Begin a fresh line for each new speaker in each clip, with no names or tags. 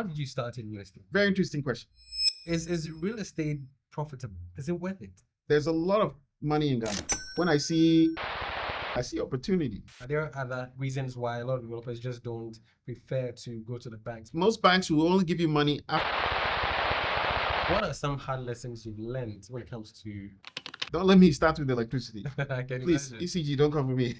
how did you start in real estate?
Very interesting question.
Is real estate profitable? Is it worth it?
There's a lot of money in Ghana. When I see opportunity.
Are there other reasons why a lot of developers just don't prefer to go to the banks?
Most banks will only give you money after.
What are some hard lessons you've learned when it comes to...
Don't let me start with electricity.
I can
Please,
imagine.
ECG, don't come for me.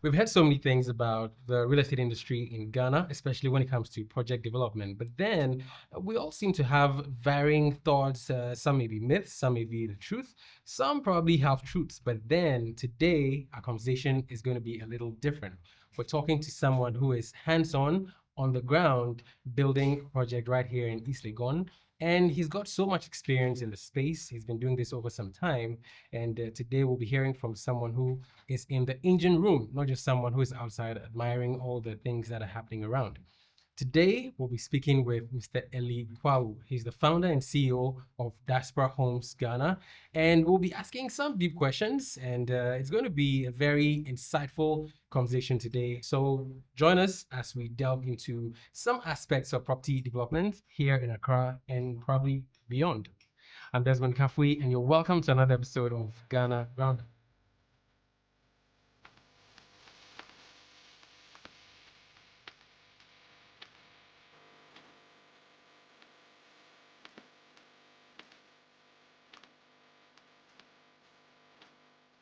We've heard so many things about the real estate industry in Ghana, especially when it comes to project development. But then we all seem to have varying thoughts. Some may be myths, some may be the truth. Some probably have truths. But then today, our conversation is going to be a little different. We're talking to someone who is hands-on, on the ground, building a project right here in East Legon. And he's got so much experience in the space. He's been doing this over some time. And today we'll be hearing from someone who is in the engine room, not just someone who is outside admiring all the things that are happening around. Today, we'll be speaking with Mr. Eli Kwawu. He's the founder and CEO of Diaspora Homes Ghana. And we'll be asking some deep questions. And it's going to be a very insightful conversation today. So join us as we delve into some aspects of property development here in Accra and probably beyond. I'm Desmond Kafui, and you're welcome to another episode of Ghana Grounded.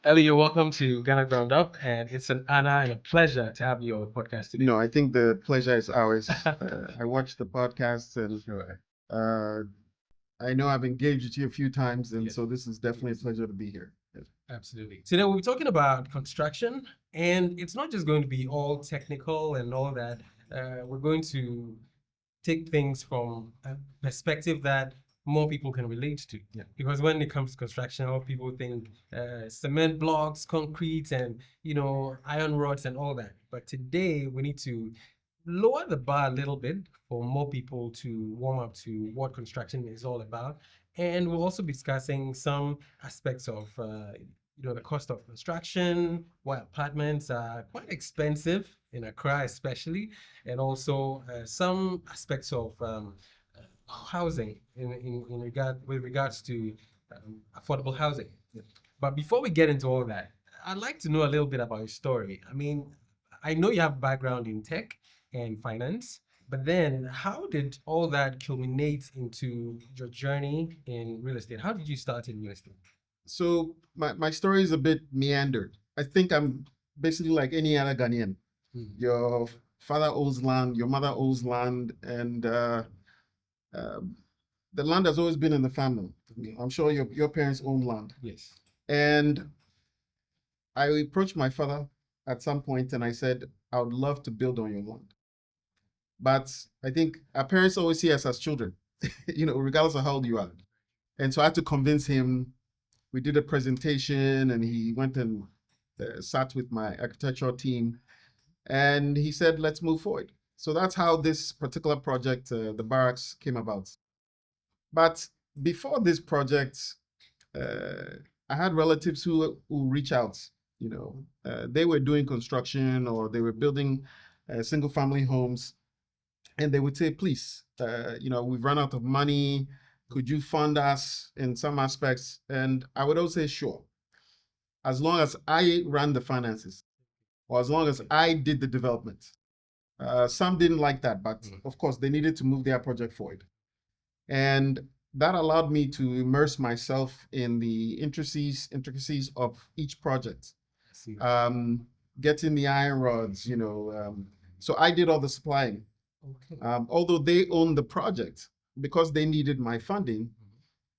Ellie, you're welcome to Ghana Ground Up, and it's an honor and a pleasure to have you on the podcast today.
No, I think the pleasure is ours. I watched the podcast and I know I've engaged with you a few times, and so this is definitely a pleasure to be here. Yes.
Absolutely. So now we're talking about construction, and it's not just going to be all technical and all that. We're going to take things from a perspective that more people can relate to.
Yeah.
Because when it comes to construction, all people think cement blocks, concrete, and iron rods and all that. But today we need to lower the bar a little bit for more people to warm up to what construction is all about. And we'll also be discussing some aspects of the cost of construction, why apartments are quite expensive in Accra especially, and also some aspects of housing with regards to affordable housing.
Yeah.
But before we get into all that, I'd like to know a little bit about your story. I mean, I know you have a background in tech and finance, but then how did all that culminate into your journey in real estate? How did you start in real estate?
So my story is a bit meandered. I think I'm basically like any other Ghanaian. Your father owns land, your mother owns land, and the land has always been in the family. I'm sure your parents own land.
Yes.
And I approached my father at some point and I said, I would love to build on your land. But I think our parents always see us as children, regardless of how old you are. And so I had to convince him. We did a presentation and he went and sat with my architectural team. And he said, let's move forward. So that's how this particular project, the barracks, came about. But before this project, I had relatives who reach out. They were doing construction or they were building single family homes. And they would say, please, we've run out of money. Could you fund us in some aspects? And I would always say, sure. As long as I ran the finances or as long as I did the development. Some didn't like that, but of course they needed to move their project forward. And that allowed me to immerse myself in the intricacies of each project. Getting the iron rods, so I did all the supplying.
Okay.
Although they owned the project, because they needed my funding,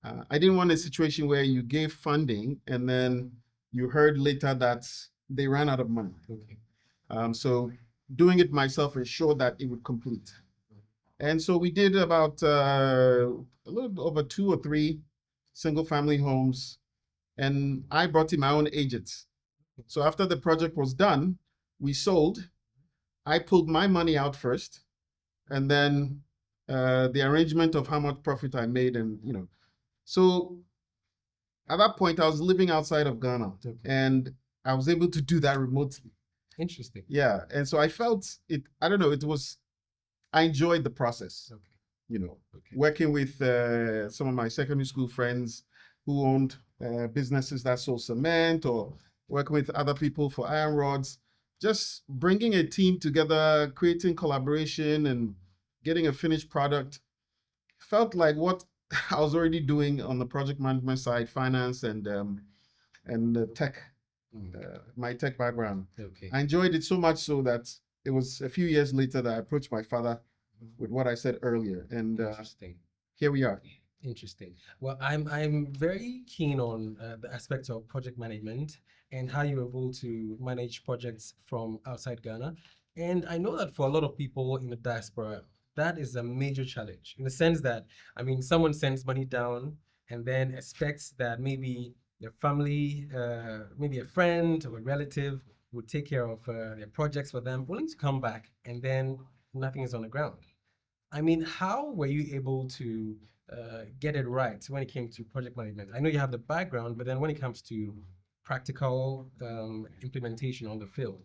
I didn't want a situation where you gave funding and then you heard later that they ran out of money.
Okay.
So doing it myself ensured that it would complete. And so we did about a little over 2 or 3 single family homes, and I brought in my own agents. So after the project was done, we sold. I pulled my money out first, and then the arrangement of how much profit I made, and so at that point I was living outside of Ghana, and I was able to do that remotely.
Interesting.
Yeah, and so I felt it. I don't know. It was I enjoyed the process.
Okay.
Okay. Working with some of my secondary school friends who owned businesses that sold cement, or working with other people for iron rods, just bringing a team together, creating collaboration and getting a finished product felt like what I was already doing on the project management side, finance and tech, my tech background.
Okay.
I enjoyed it so much so that it was a few years later that I approached my father with what I said earlier, and
Interesting.
here we are.
Interesting. Well, I'm very keen on the aspect of project management and how you're able to manage projects from outside Ghana. And I know that for a lot of people in the diaspora, that is a major challenge in the sense that, I mean, someone sends money down and then expects that maybe their family, maybe a friend or a relative would take care of their projects for them, willing to come back, and then nothing is on the ground. I mean, how were you able to get it right when it came to project management? I know you have the background, but then when it comes to practical implementation on the field,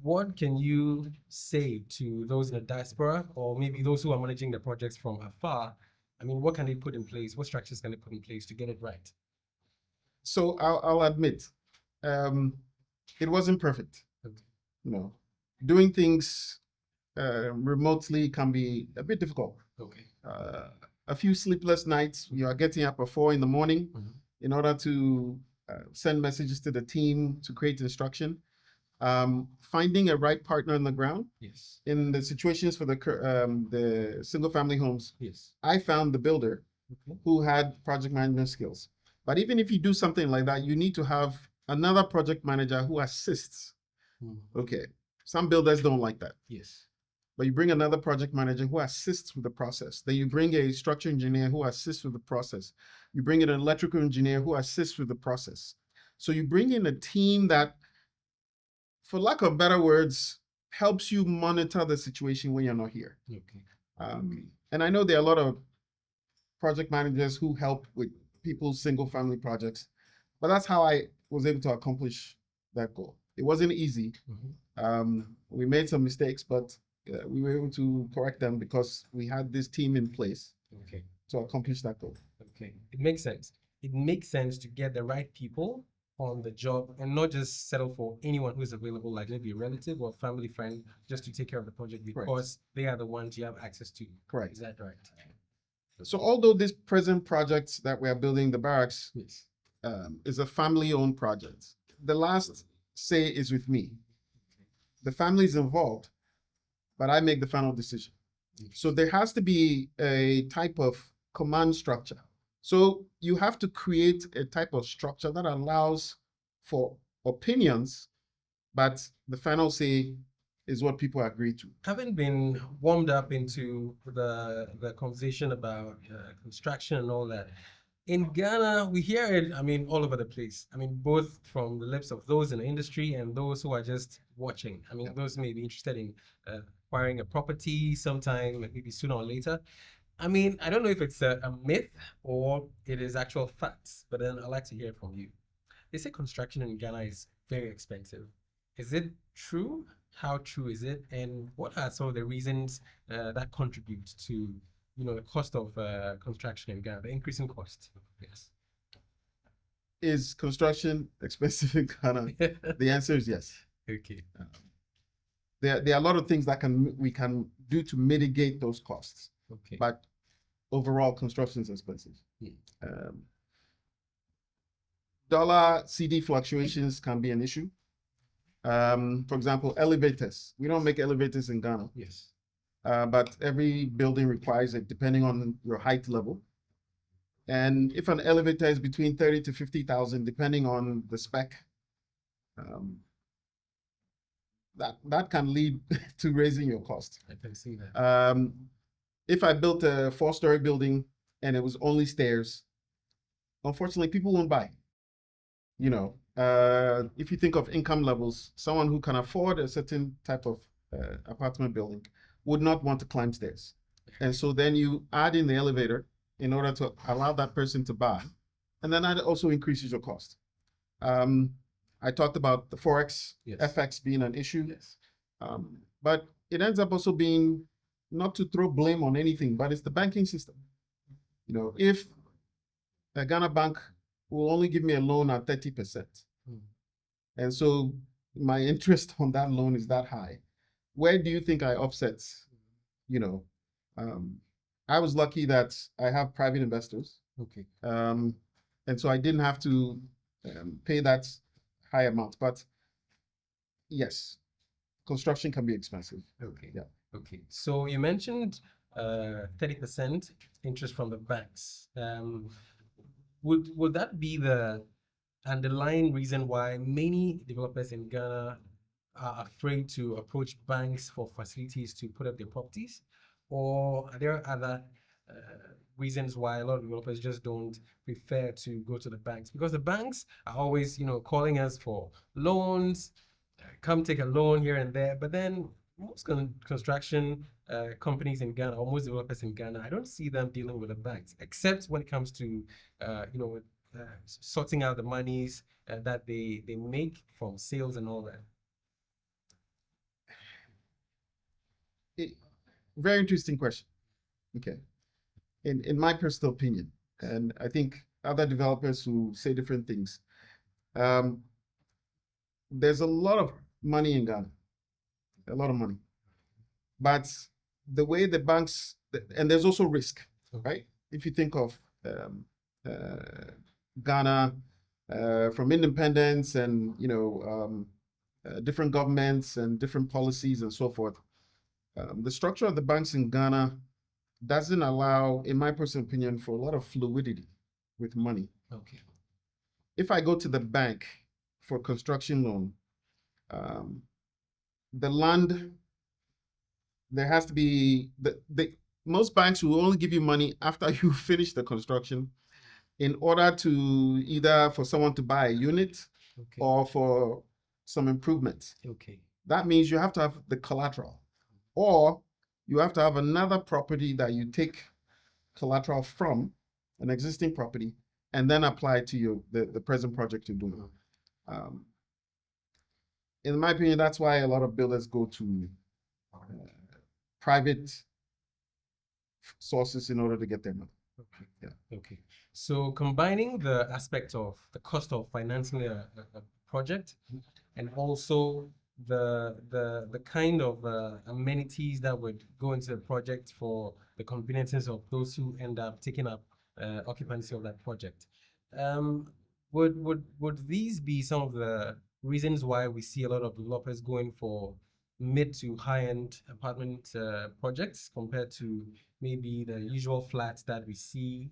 what can you say to those in the diaspora, or maybe those who are managing the projects from afar? I mean, what can they put in place? What structures can they put in place to get it right?
So I'll admit, it wasn't perfect.
Okay.
Doing things remotely can be a bit difficult.
Okay.
A few sleepless nights. You are getting up at 4 in the morning in order to send messages to the team to create instruction. Finding a right partner on the ground.
Yes.
In the situations for the single family homes,
Yes.
I found the builder who had project management skills. But even if you do something like that, you need to have another project manager who assists. Okay. Some builders don't like that.
Yes.
But you bring another project manager who assists with the process. Then you bring a structural engineer who assists with the process. You bring in an electrical engineer who assists with the process. So you bring in a team that, for lack of better words, helps you monitor the situation when you're not here.
Okay.
And I know there are a lot of project managers who help with people's single family projects, but that's how I was able to accomplish that goal. It wasn't easy. We made some mistakes, but we were able to correct them because we had this team in place to accomplish that goal.
Okay, it makes sense. It makes sense to get the right people on the job and not just settle for anyone who's available, like maybe a relative or family friend, just to take care of the project because they are the ones you have access to.
Correct.
Is that right?
So although this present project that we are building, the barracks, is a family-owned project, the last say is with me. The family is involved, but I make the final decision. So there has to be a type of command structure. So you have to create a type of structure that allows for opinions, but the final say is what people agree to.
Having been warmed up into the conversation about construction and all that, in Ghana, we hear it, I mean, all over the place. I mean, both from the lips of those in the industry and those who are just watching. I mean, those may be interested in acquiring a property sometime, maybe sooner or later. I mean, I don't know if it's a myth or it is actual facts, but then I'd like to hear from you. They say construction in Ghana is very expensive. Is it true? How true is it? And what are some of the reasons that contribute to the cost of construction in Ghana, the increasing cost? Yes.
Is construction expensive in Ghana? The answer is yes.
Okay.
There are a lot of things that we can do to mitigate those costs.
Okay.
But overall, construction is expensive. Dollar CD fluctuations can be an issue. For example, elevators. We don't make elevators in Ghana.
Yes.
But every building requires it depending on your height level. And if an elevator is between 30 to 50,000, depending on the spec, that can lead to raising your cost.
I can see that.
If I built a 4-story building and it was only stairs, unfortunately, people won't buy. If you think of income levels, someone who can afford a certain type of apartment building would not want to climb stairs. And so then you add in the elevator in order to allow that person to buy. And then that also increases your cost. I talked about the Forex, FX being an issue.
Yes.
But it ends up also being not to throw blame on anything, but it's the banking system. You know, if a Ghana bank will only give me a loan at 30%, and so my interest on that loan is that high, where do you think I offset? You know, I was lucky that I have private investors.
Okay.
And so I didn't have to pay that high amount. But yes, construction can be expensive.
Okay.
Yeah.
Okay. So you mentioned 30% interest from the banks. Would that be the underlying reason why many developers in Ghana are afraid to approach banks for facilities to put up their properties? Or are there other uh, reasons why a lot of developers just don't prefer to go to the banks? Because the banks are always, calling us for loans, come take a loan here and there. But then most construction companies in Ghana, or most developers in Ghana, I don't see them dealing with the banks, except when it comes to, sorting out the monies that they make from sales and all that.
Very interesting question. Okay. In my personal opinion, and I think other developers who say different things, there's a lot of money in Ghana, a lot of money. But the way the banks, and there's also risk, right? If you think of Ghana from independence and, different governments and different policies and so forth, the structure of the banks in Ghana doesn't allow, in my personal opinion, for a lot of fluidity with money.
Okay.
If I go to the bank for construction loan, the land, there has to be most banks will only give you money after you finish the construction, in order to either for someone to buy a unit, okay, or for some improvements.
Okay.
That means you have to have the collateral, or you have to have another property that you take collateral from, an existing property, and then apply to the present project you're doing. In my opinion, that's why a lot of builders go to private sources in order to get their money.
Okay. Yeah. Okay. So combining the aspect of the cost of financing a project, and also the kind of amenities that would go into the project for the conveniences of those who end up taking up occupancy of that project. Would these be some of the reasons why we see a lot of developers going for mid to high-end apartment projects compared to maybe the usual flats that we see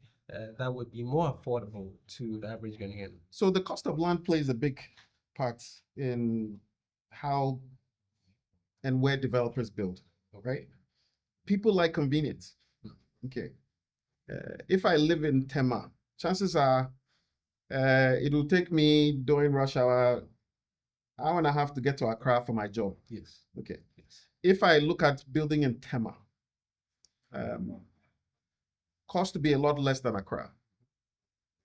that would be more affordable to the average Ghanaian?
So the cost of land plays a big part in how and where developers build, right? People like convenience. Okay. If I live in Tema, chances are it will take me during rush hour and a half to get to Accra for my job.
Yes.
Okay.
Yes.
If I look at building in Tema, cost to be a lot less than Accra.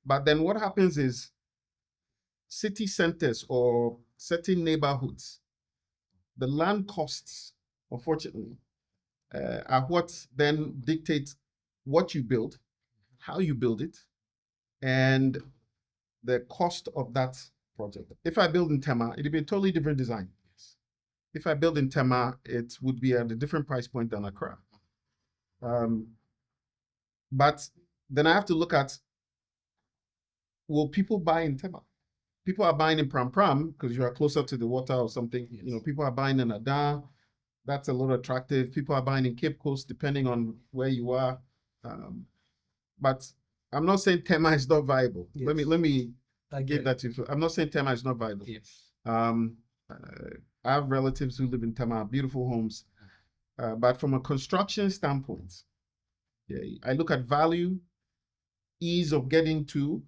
But then what happens is city centers or certain neighborhoods, the land costs, unfortunately, are what then dictate what you build, how you build it, and the cost of that project. If I build in Tema, it'd be a totally different design. If I build in Tema, it would be at a different price point than Accra. But then I have to look at, will people buy in Tema? People are buying in Pram Pram because you are closer to the water or something. Yes. People are buying in Ada. That's a little attractive. People are buying in Cape Coast, depending on where you are. But I'm not saying Tema is not viable. Yes. Let me give that to you. I'm not saying Tema is not viable.
Yes.
I have relatives who live in Tema, beautiful homes. But from a construction standpoint, I look at value, ease of getting to,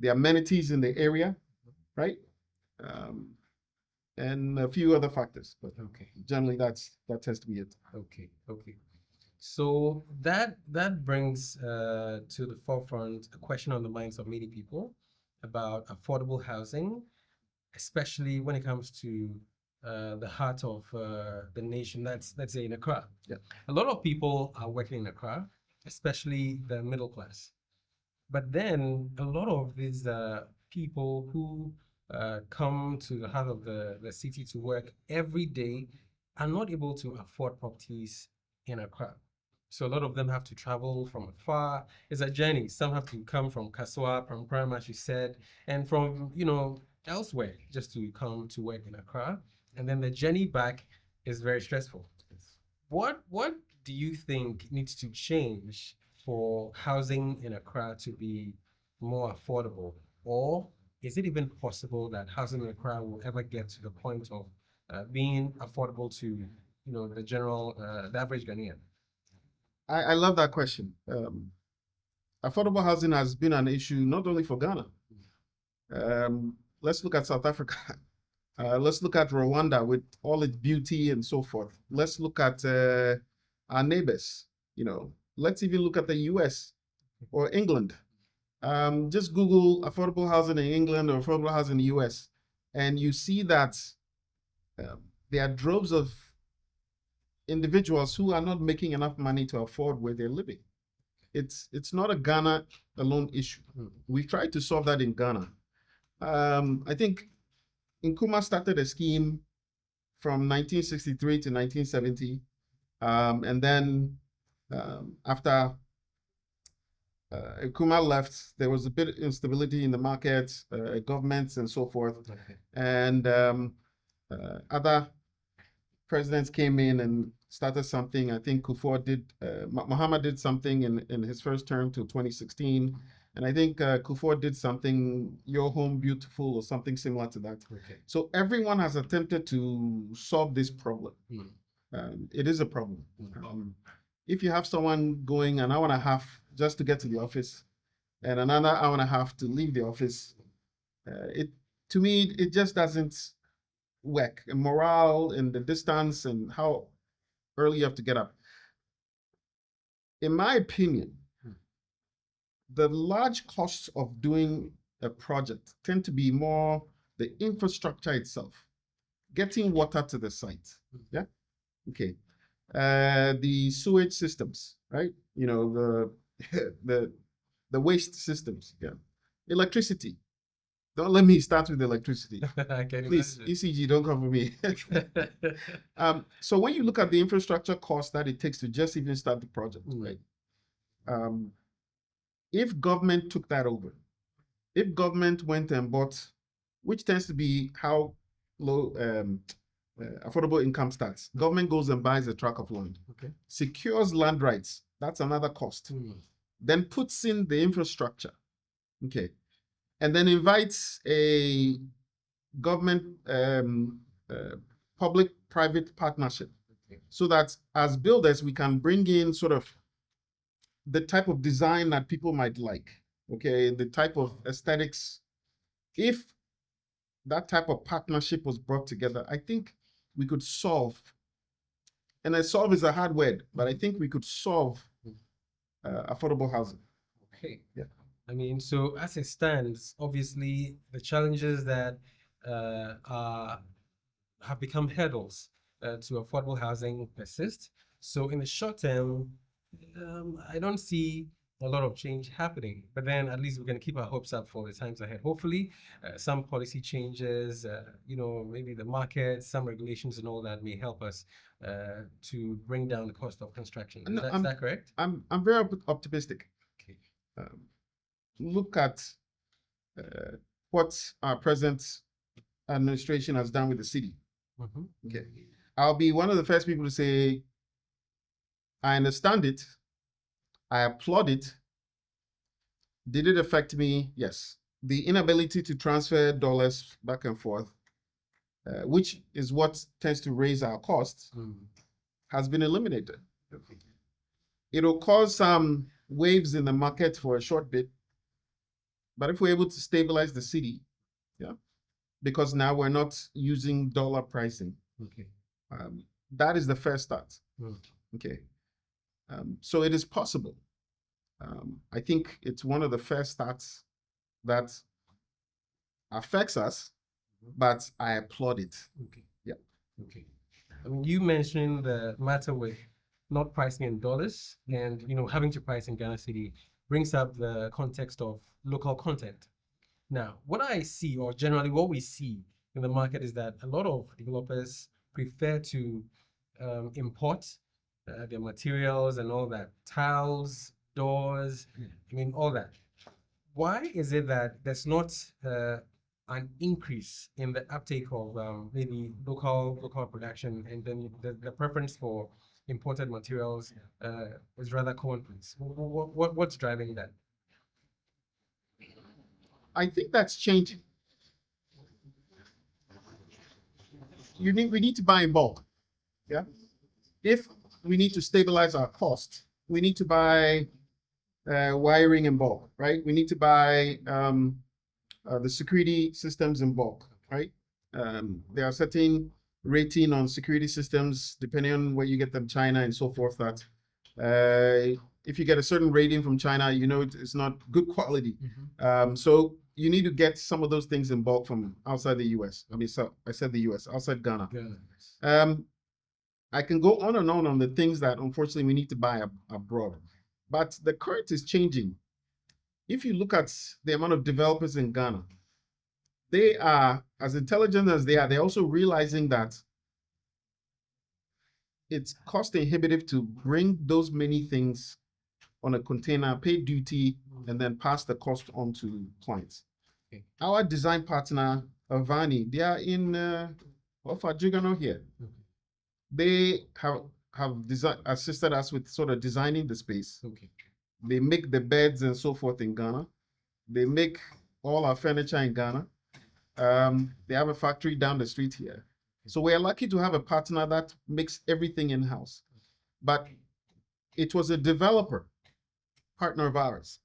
the amenities in the area, right? And a few other factors, but okay. Generally that tends to be it.
Okay. So that brings to the forefront a question on the minds of many people about affordable housing, especially when it comes to the heart of the nation. That's, let's say, in Accra.
Yeah.
A lot of people are working in Accra, especially the middle class. But then a lot of these people who come to the heart of the city to work every day are not able to afford properties in Accra. So a lot of them have to travel from afar. It's a journey. Some have to come from Kaswa, from Prime, as you said, and from, elsewhere just to come to work in Accra. And then the journey back is very stressful. What do you think needs to change for housing in Accra to be more affordable? Or is it even possible that housing in Accra will ever get to the point of being affordable to, the average Ghanaian?
I love that question. Affordable housing has been an issue not only for Ghana. Let's look at South Africa. Let's look at Rwanda with all its beauty and so forth. Let's look at our neighbors. Let's even look at the US or England. Just Google affordable housing in England or affordable housing in the US, and you see that there are droves of individuals who are not making enough money to afford where they're living. It's not a Ghana alone issue. We've tried to solve that in Ghana. I think Nkrumah started a scheme from 1963 to 1970, and then after Nkrumah left, there was a bit of instability in the market, governments and so forth, and other presidents came in and started something. I think Kufuor did, Mahama did something in his first term till 2016. And I think Kufuor did something, Your Home Beautiful or something similar to that.
Okay.
So everyone has attempted to solve this problem. It is a problem. If you have someone going an hour and a half just to get to the office and another hour and a half to leave the office, to me, it just doesn't work. And morale and the distance and how early you have to get up. In my opinion, the large costs of doing a project tend to be more the infrastructure itself, getting water to the site. Yeah. Okay. The sewage systems, right? The the waste systems. Yeah. Electricity. Don't let me start with electricity. Please, imagine. ECG, don't come for me. So when you look at the infrastructure cost that it takes to just even start the project, right? If government took that over, if government went and bought, which tends to be how low affordable income starts, government goes and buys a tract of land, secures land rights, that's another cost, then puts in the infrastructure, and then invites a government public-private partnership, so that as builders we can bring in sort of the type of design that people might like, the type of aesthetics. If that type of partnership was brought together, I think we could solve, and solve is a hard word, but I think we could solve affordable housing.
Okay. Yeah. I mean, so as it stands, obviously the challenges that have become hurdles to affordable housing persist. So in the short term, I don't see a lot of change happening, but then at least we can keep our hopes up for the times ahead. Hopefully, some policy changes, maybe the market, some regulations and all that may help us to bring down the cost of construction. Is that correct?
I'm very optimistic.
Okay.
Look at what our present administration has done with the city. Okay. I'll be one of the first people to say, I understand it. I applaud it. Did it affect me? Yes. The inability to transfer dollars back and forth, which is what tends to raise our costs, has been eliminated. It'll cause some waves in the market for a short bit, but if we're able to stabilize the city, because now we're not using dollar pricing, that is the first start. So it is possible. I think it's one of the first starts that affects us, but I applaud it.
Okay. I mean, you mentioned the matter with not pricing in dollars and having to price in Ghana City brings up the context of local content. Now, what I see, or generally what we see in the market, is that a lot of developers prefer to import their materials and all that, tiles, doors, I mean, all that. Why is it that there's not an increase in the uptake of maybe local production, and then the preference for imported materials is rather commonplace? What's driving that?
I think that's changing. We need to buy in bulk. Yeah. If we need to stabilize our cost, we need to buy wiring in bulk, right? We need to buy the security systems in bulk, right? There are certain rating on security systems, depending on where you get them, China and so forth, that if you get a certain rating from China, it's not good quality. So you need to get some of those things in bulk from outside the US. I mean, so I said the US, outside Ghana. I can go on and on the things that unfortunately we need to buy abroad. But the current is changing. If you look at the amount of developers in Ghana, they are as intelligent as they are. They're also realizing that it's cost inhibitive to bring those many things on a container, pay duty, and then pass the cost on to clients. Okay. Our design partner, Avani, they are in Jugano here. Okay. They have assisted us with sort of designing the space. Okay. They make the beds and so forth in Ghana. They make all our furniture in Ghana. They have a factory down the street here. So we're lucky to have a partner that makes everything in-house. But it was a developer, partner of ours,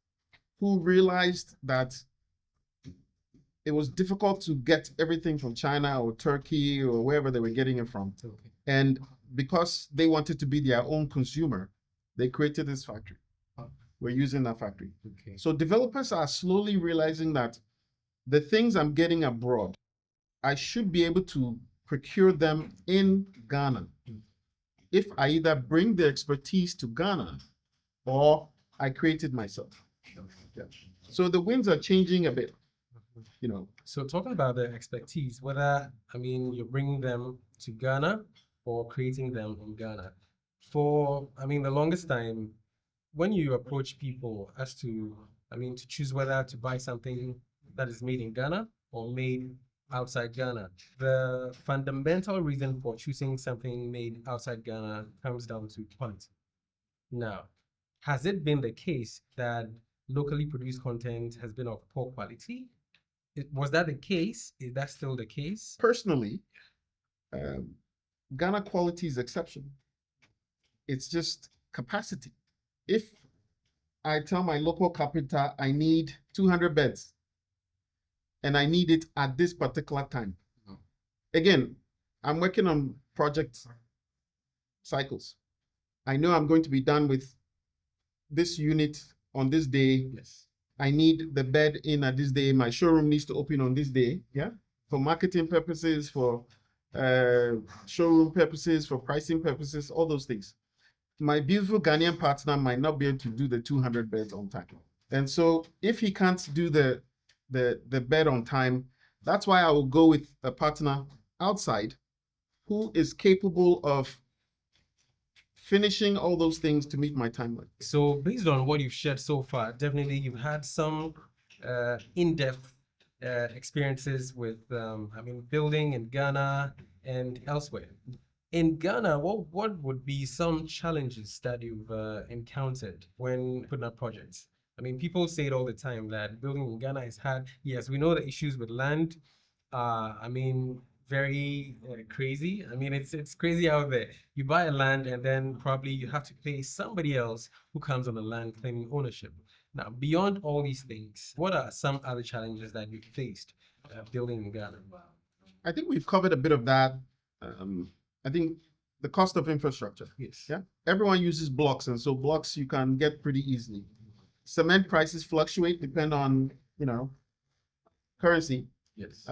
who realized that it was difficult to get everything from China or Turkey or wherever they were getting it from. Okay. And because they wanted to be their own consumer, they created this factory. We're using that factory. Okay. So developers are slowly realizing that the things I'm getting abroad, I should be able to procure them in Ghana if I either bring the expertise to Ghana or I create it myself. Yeah. So the winds are changing a bit.
So talking about the expertise, whether, you're bringing them to Ghana or creating them in Ghana, for, the longest time, when you approach people as to, to choose whether to buy something that is made in Ghana or made outside Ghana, the fundamental reason for choosing something made outside Ghana comes down to quality. Now, has it been the case that locally produced content has been of poor quality? Was that the case? Is that still the case?
Personally, Ghana quality is exceptional. It's just capacity. If I tell my local carpenter I need 200 beds and I need it at this particular time. Again, I'm working on project cycles. I know I'm going to be done with this unit on this day. Yes. I need the bed in at this day. My showroom needs to open on this day. Yeah. For marketing purposes, for showroom purposes, for pricing purposes, all those things. My beautiful Ghanaian partner might not be able to do the 200 beds on time. And so if he can't do the bed on time, that's why I will go with a partner outside who is capable of finishing all those things to meet my timeline.
So based on what you've shared so far, definitely you've had some in-depth experiences with, building in Ghana and elsewhere. In Ghana, what would be some challenges that you've encountered when putting up projects? People say it all the time that building in Ghana is hard. Yes, we know the issues with land. Very crazy. It's crazy out there. You buy a land and then probably you have to pay somebody else who comes on the land claiming ownership. Now, beyond all these things, what are some other challenges that you faced building in Ghana?
I think we've covered a bit of that. I think the cost of infrastructure.
Yes.
Yeah. Everyone uses blocks, and so blocks you can get pretty easily. Cement prices fluctuate, depend on currency.
Yes.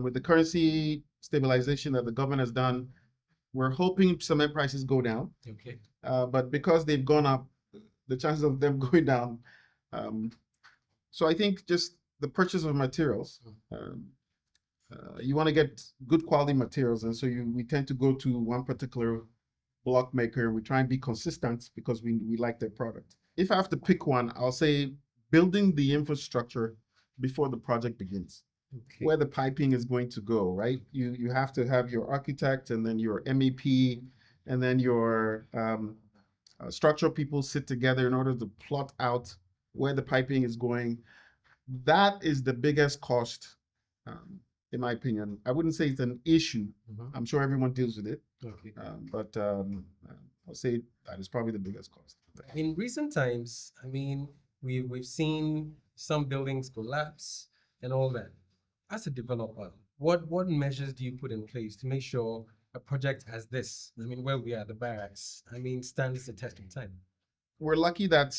With the currency stabilization that the government has done, We're hoping cement prices go down,
Okay.
but because they've gone up, the chances of them going down. So I think just the purchase of materials. You want to get good quality materials, and so we tend to go to one particular block maker. We try and be consistent because we like their product. If I have to pick one, I'll say building the infrastructure before the project begins.
Okay.
Where the piping is going to go, right? You have to have your architect and then your MEP and then your structural people sit together in order to plot out where the piping is going. That is the biggest cost, in my opinion. I wouldn't say it's an issue. I'm sure everyone deals with it,
Okay.
but I'll say that is probably the biggest cost.
In recent times, I mean, we've seen some buildings collapse and all that. As a developer, what measures do you put in place to make sure a project as this, I mean, where we are, the barracks, I mean, stands the test of time?
We're lucky that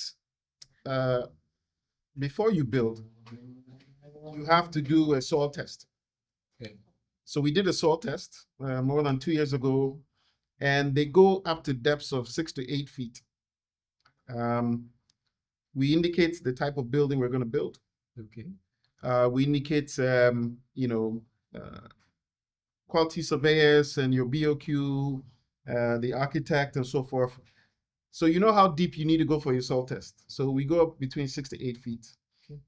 before you build, you have to do a soil test.
Okay.
So we did a soil test more than 2 years ago, and they go up to depths of 6 to 8 feet. We indicate the type of building we're going to build.
Okay.
We indicate, quality surveyors and your BOQ, the architect, and so forth. So you know how deep you need to go for your soil test. So we go up between 6 to 8 feet. Okay.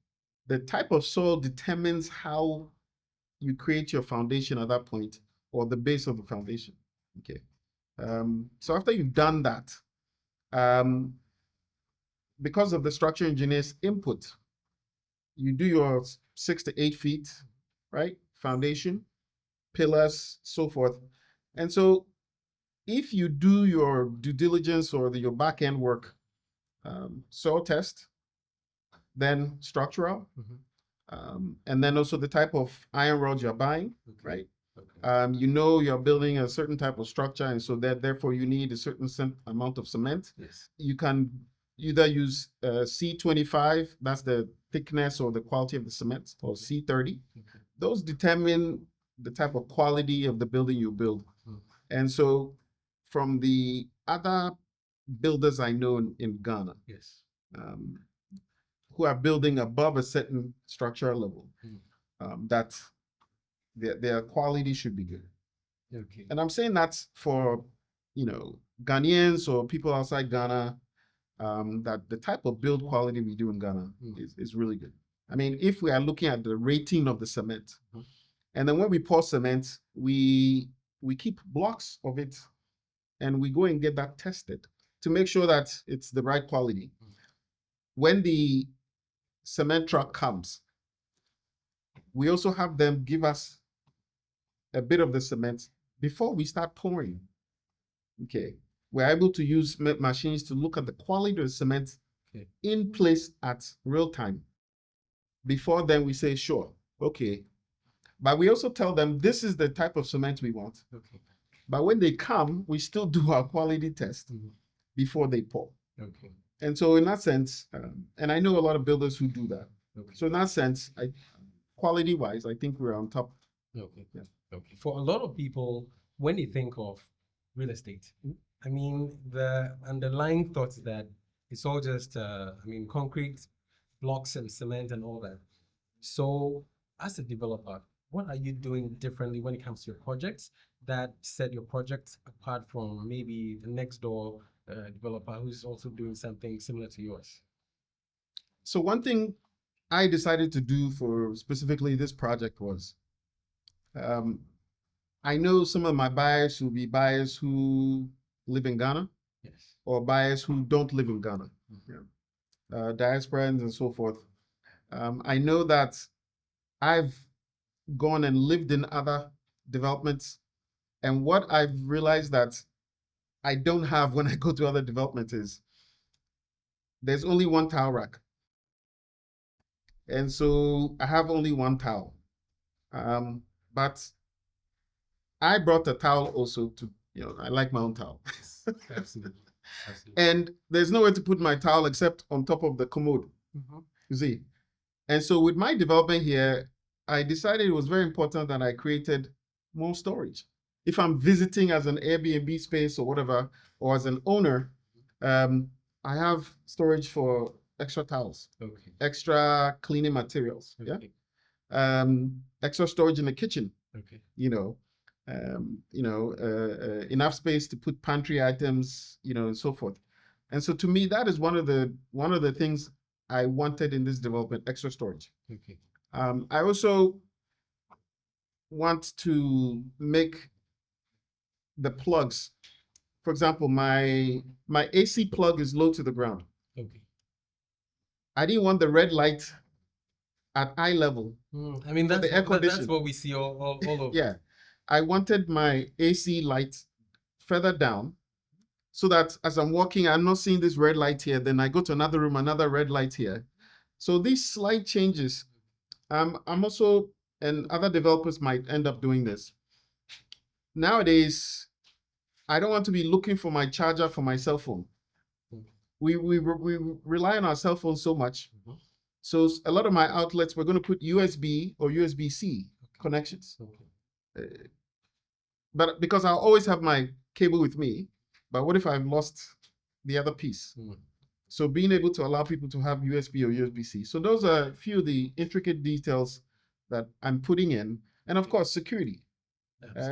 The type of soil determines how you create your foundation at that point, or the base of the foundation. Okay. So after you've done that, because of the structural engineer's input, you do your 6 to 8 feet, right? Foundation, pillars, so forth. And so if you do your due diligence or your back end work, soil test, then structural, and then also the type of iron rods you're buying, right? Okay. You know you're building a certain type of structure, and so that therefore you need a certain amount of cement.
Yes.
You can either use C25, that's the thickness or the quality of the cement, or C30. Okay. Those determine the type of quality of the building you build. And so from the other builders I know in Ghana,
yes,
who are building above a certain structural level, that their quality should be good.
Okay.
And I'm saying that for Ghanaians or people outside Ghana, that the type of build quality we do in Ghana is really good. I mean, if we are looking at the rating of the cement, and then when we pour cement, we keep blocks of it, and we go and get that tested to make sure that it's the right quality. When the cement truck comes, we also have them give us a bit of the cement before we start pouring. Okay. We're able to use machines to look at the quality of the cement in place at real time. Before then, we say, sure, okay. But we also tell them this is the type of cement we want. Okay. But when they come, we still do our quality test before they pour. Okay. And so in that sense, and I know a lot of builders who do that. Okay. So in that sense, quality-wise, I think we're on top.
Okay. Yeah. Okay. For a lot of people, when they think of real estate, I mean, the underlying thought is that it's all just, concrete, blocks and cement and all that. So as a developer, what are you doing differently when it comes to your projects that set your project apart from maybe the next door developer who's also doing something similar to yours?
So one thing I decided to do for specifically this project was, I know some of my buyers will be buyers who live in Ghana, yes, or buyers who don't live in Ghana, diasporans and so forth. I know that I've gone and lived in other developments, and what I've realized that I don't have when I go to other developments is there's only one towel rack. And so I have only one towel. But I brought a towel also to, I like my own towel.
Absolutely. Absolutely.
And there's nowhere to put my towel except on top of the commode, you see. And so with my development here, I decided it was very important that I created more storage. if I'm visiting as an Airbnb space or whatever, or as an owner, I have storage for extra towels,
Okay.
extra cleaning materials,
Okay.
extra storage in the kitchen,
Okay.
enough space to put pantry items, and so forth. And so to me, that is one of the things I wanted in this development: extra storage.
Okay.
I also want to make the plugs. For example, my AC plug is low to the ground.
Okay.
I didn't want the red light at eye level.
I mean,
for the air
that's
condition.
what we see all over.
Yeah, I wanted my AC light further down, so that as I'm walking, I'm not seeing this red light here. Then I go to another room, another red light here. So these slight changes, I'm also, and other developers might end up doing this. Nowadays, I don't want to be looking for my charger for my cell phone. We rely on our cell phones so much. So a lot of my outlets, we're going to put USB or USB-C connections. But because I'll always have my cable with me, but what if I've lost the other piece? So being able to allow people to have USB or USB-C. So those are a few of the intricate details that I'm putting in. And of course, security.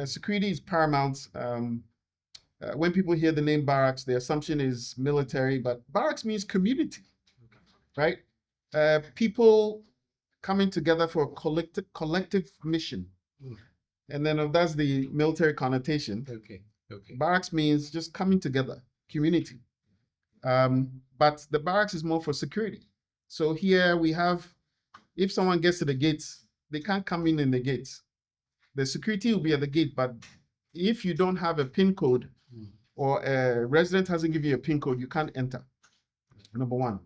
Security is paramount. When people hear the name barracks, the assumption is military, but barracks means community, right? People coming together for a collective mission. And then that's the military connotation.
Okay.
Barracks means just coming together, community. But the barracks is more for security. So here we have, if someone gets to the gates, they can't come in the gates. The security will be at the gate, but if you don't have a PIN code, or a resident hasn't given you a PIN code, you can't enter. Number one.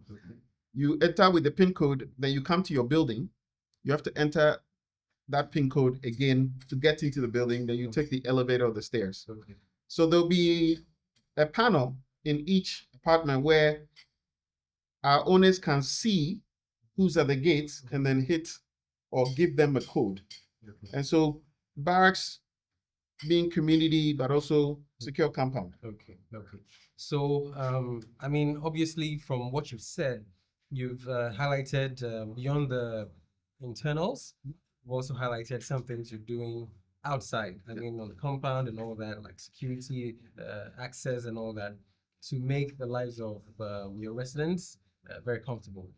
You enter with the PIN code, then you come to your building. You have to enter that PIN code again to get into the building. Then you take the elevator or the stairs. So there'll be a panel in each apartment where our owners can see who's at the gates and then hit or give them a code. And so barracks being community, but also secure compound.
Okay. So, I mean, obviously, from what you've said, you've highlighted beyond the internals, you've also highlighted some things you're doing outside. I mean, on the compound and all that, like security, access, and all that, to make the lives of your residents very comfortable.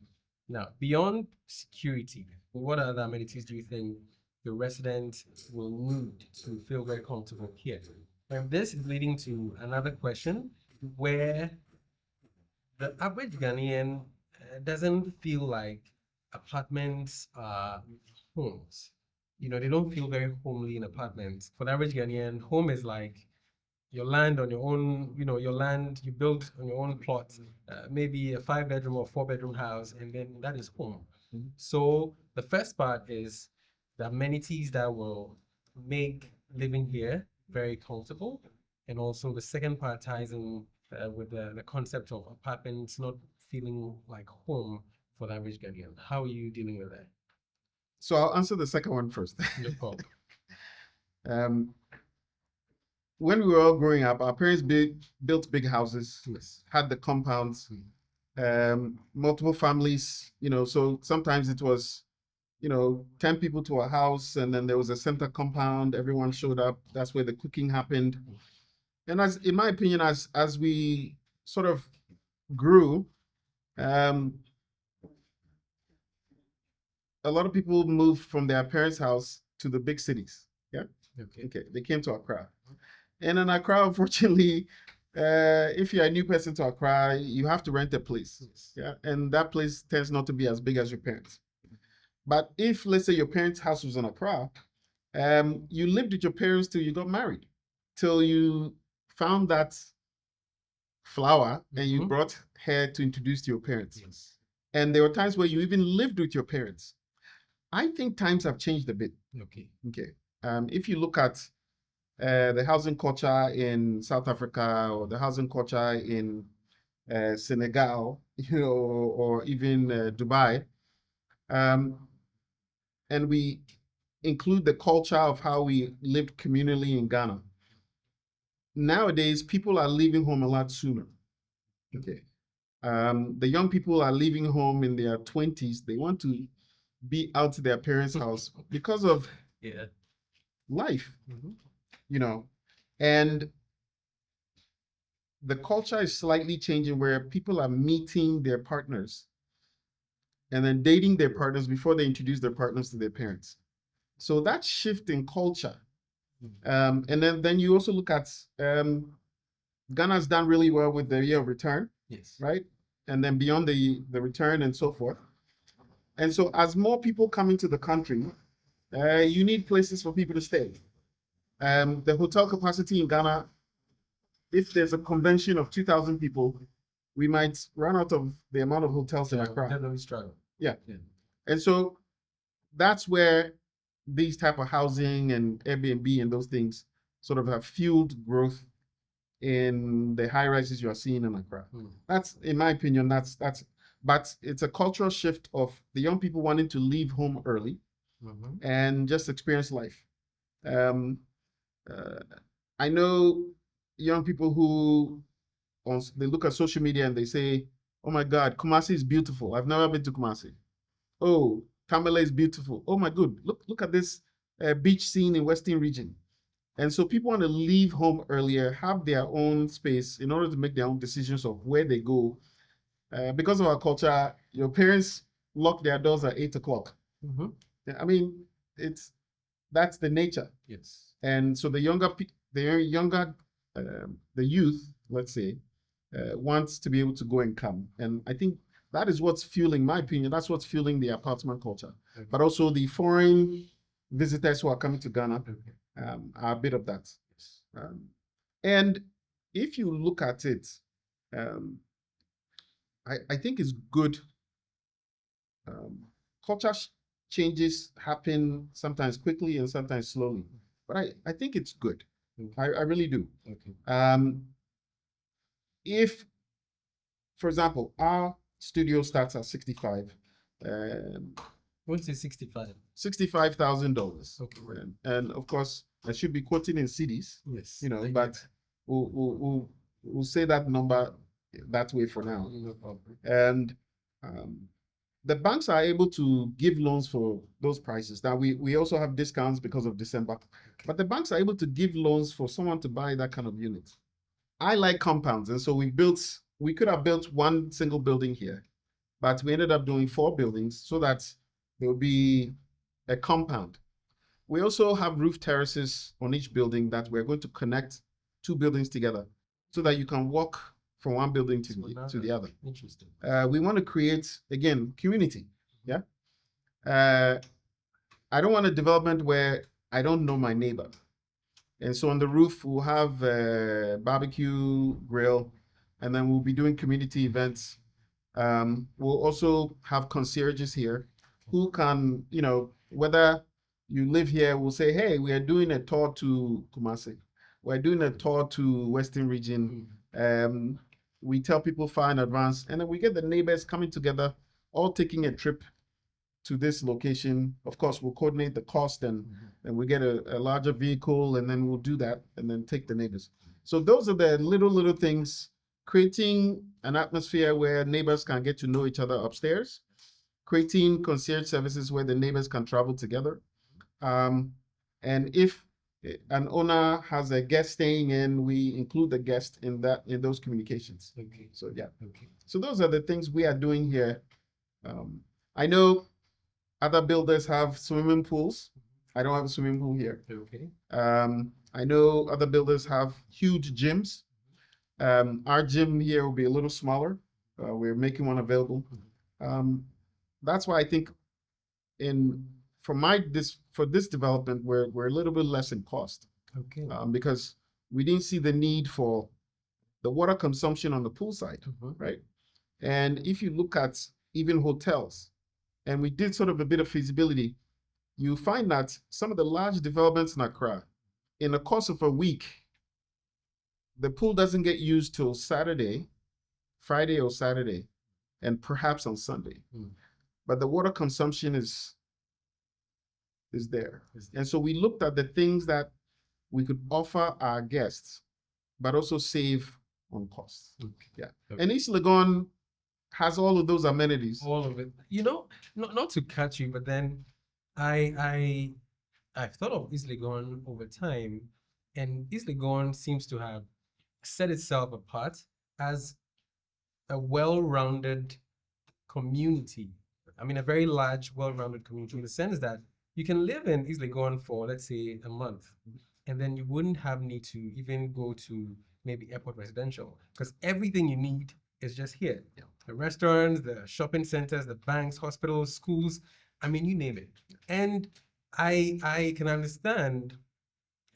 Now, beyond security, what other amenities do you think the resident will need to feel very comfortable here? And this is leading to another question where the average Ghanaian doesn't feel like apartments are homes. They don't feel very homely in apartments. For the average Ghanaian, home is like your land on your own, your land you built on your own plot, maybe a 5-bedroom or 4-bedroom house, and then that is home. So the first part is the amenities that will make living here very comfortable. And also the second part ties in with the concept of apartments not feeling like home for the average Ghanaian. How are you dealing with that?
So I'll answer the second one first.
No problem.
When we were all growing up, our parents built big houses,
Yes.
had the compounds, multiple families, so sometimes it was, 10 people to a house, and then there was a center compound, everyone showed up, that's where the cooking happened. And in my opinion, as we sort of grew, a lot of people moved from their parents' house to the big cities. Yeah. Okay. They came to Accra. And in Accra, unfortunately, if you're a new person to Accra, you have to rent a place.
Yes.
Yeah. And that place tends not to be as big as your parents. But if, let's say, your parents' house was in Accra, you lived with your parents till you got married, till you found that flower and you brought her to introduce to your parents.
Yes.
And there were times where you even lived with your parents. I think times have changed a bit.
Okay.
If you look at the housing culture in South Africa or the housing culture in Senegal, or even Dubai, and we include the culture of how we lived communally in Ghana, nowadays people are leaving home a lot sooner. Okay. The young people are leaving home in their 20s. They want to be out to their parents' house because of
Yeah.
life, and the culture is slightly changing where people are meeting their partners and then dating their partners before they introduce their partners to their parents. So that shift in culture. And then you also look at Ghana's done really well with the year of return.
Yes.
Right? And then beyond the return and so forth. And so as more people come into the country, you need places for people to stay. The hotel capacity in Ghana, if there's a convention of 2,000 people, we might run out of the amount of hotels in Accra.
Definitely struggle.
Yeah. And so that's where these type of housing and Airbnb and those things sort of have fueled growth in the high rises you are seeing in Accra. That's, in my opinion, but it's a cultural shift of the young people wanting to leave home early and just experience life. I know young people who they look at social media and they say, "Oh my God, Kumasi is beautiful. I've never been to Kumasi. Oh, Tamale is beautiful. Oh my good, look at this beach scene in Western Region." And so people want to leave home earlier, have their own space in order to make their own decisions of where they go. Because of our culture, your parents lock their doors at 8 o'clock. I mean, that's the nature.
Yes.
And so the youth, let's say, wants to be able to go and come. And I think that is what's fueling, my opinion, that's what's fueling the apartment culture. But also the foreign visitors who are coming to Ghana are a bit of that.
Yes.
And if you look at it, I think it's good. Culture changes happen sometimes quickly and sometimes slowly, but I think it's good. I really do. If, for example, our studio starts at 65,
What's the 65?
$65,000.
Okay.
And of course, I should be quoting in cities.
Yes.
But we'll say that number that way for now.
No problem.
And the banks are able to give loans for those prices. Now we also have discounts because of December, but the banks are able to give loans for someone to buy that kind of unit. I like compounds, and so we could have built one single building here, but we ended up doing 4 buildings so that there will be a compound. We also have roof terraces on each building that we're going to connect 2 buildings together so that you can walk from one building to the other.
Interesting.
We want to create, again, community. Yeah. I don't want a development where I don't know my neighbor. And so on the roof, we'll have a barbecue grill, and then we'll be doing community events. We'll also have concierges here who can, whether you live here, we'll say, hey, we are doing a tour to Kumasi. We're doing a tour to Western Region. We tell people far in advance, and then we get the neighbors coming together, all taking a trip to this location. Of course, we'll coordinate the cost and we get a larger vehicle, and then we'll do that and then take the neighbors. So those are the little things, creating an atmosphere where neighbors can get to know each other upstairs, creating concierge services where the neighbors can travel together. And if an owner has a guest staying in, we include the guest in those communications.
Okay.
So yeah.
Okay.
So those are the things we are doing here. I know other builders have swimming pools. I don't have a swimming pool here.
Okay.
I know other builders have huge gyms. Our gym here will be a little smaller. We're making one available. That's why I think for this development, we're a little bit less in cost.
Okay.
Because we didn't see the need for the water consumption on the pool side, right? And if you look at even hotels, and we did sort of a bit of feasibility, you find that some of the large developments in Accra, in the course of a week, the pool doesn't get used till Friday or Saturday, and perhaps on Sunday. But the water consumption is there. And so we looked at the things that we could offer our guests but also save on costs.
Okay.
Yeah.
Okay.
And East Legon has all of those amenities.
All of it. You know, not to catch you, but then I I've thought of East Legon over time, and East Legon seems to have set itself apart as a well-rounded community. I mean, a very large, well-rounded community in the sense that you can live in East Legon for, let's say, a month, and then you wouldn't have need to even go to maybe airport residential because everything you need is just here.
Yeah.
The restaurants, the shopping centers, the banks, hospitals, schools. I mean, you name it. And I can understand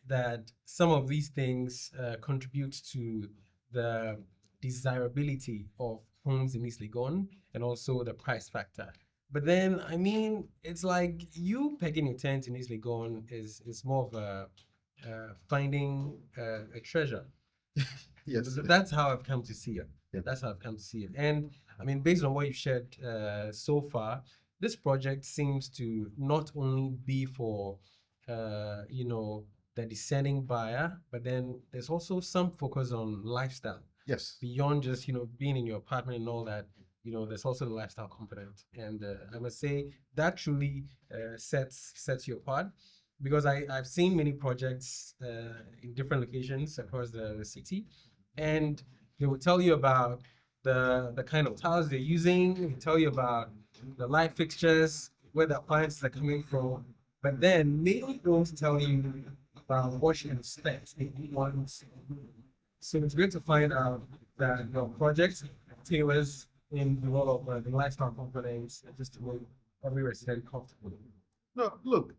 that some of these things contribute to the desirability of homes in East Legon and also the price factor. But then, I mean, it's like you pegging your tent in East Legon is more of a finding a treasure.
Yes.
That's how I've come to see it.
Yeah.
That's how I've come to see it. And I mean, based on what you've shared so far, this project seems to not only be for, you know, the discerning buyer, but then there's also some focus on lifestyle
Yes.
beyond just, you know, being in your apartment and all that. You know, there's also the lifestyle component, and I must say that truly sets you apart because I've seen many projects in different locations across the city, and they will tell you about the kind of tiles they're using. They tell you about the light fixtures, where the appliances are coming from, but then maybe don't tell you about what you can expect in one. So it's great to find out that your project tailors in a lot of the lifestyle components just to make every resident comfortable.
No, look,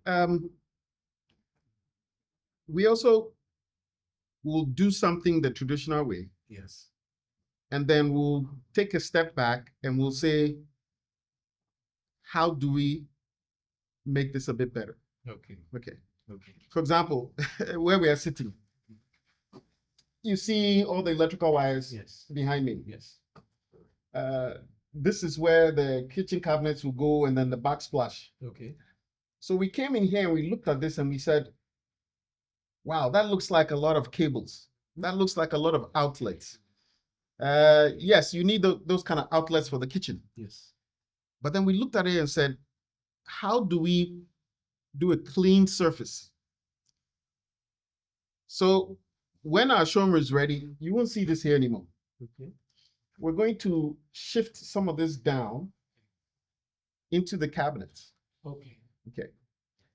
we also will do something the traditional way,
Yes.
and then we'll take a step back and we'll say, how do we make this a bit better?
Okay.
Okay.
Okay.
For example, where we are sitting, you see all the electrical wires
Yes.
behind me.
Yes.
This is where the kitchen cabinets will go and then the backsplash.
Okay.
So we came in here and we looked at this and we said, wow, that looks like a lot of cables. That looks like a lot of outlets. Yes, you need those kind of outlets for the kitchen.
Yes.
But then we looked at it and said, how do we do a clean surface? So when our showroom is ready, you won't see this here anymore.
Okay.
We're going to shift some of this down into the cabinets.
Okay.
Okay.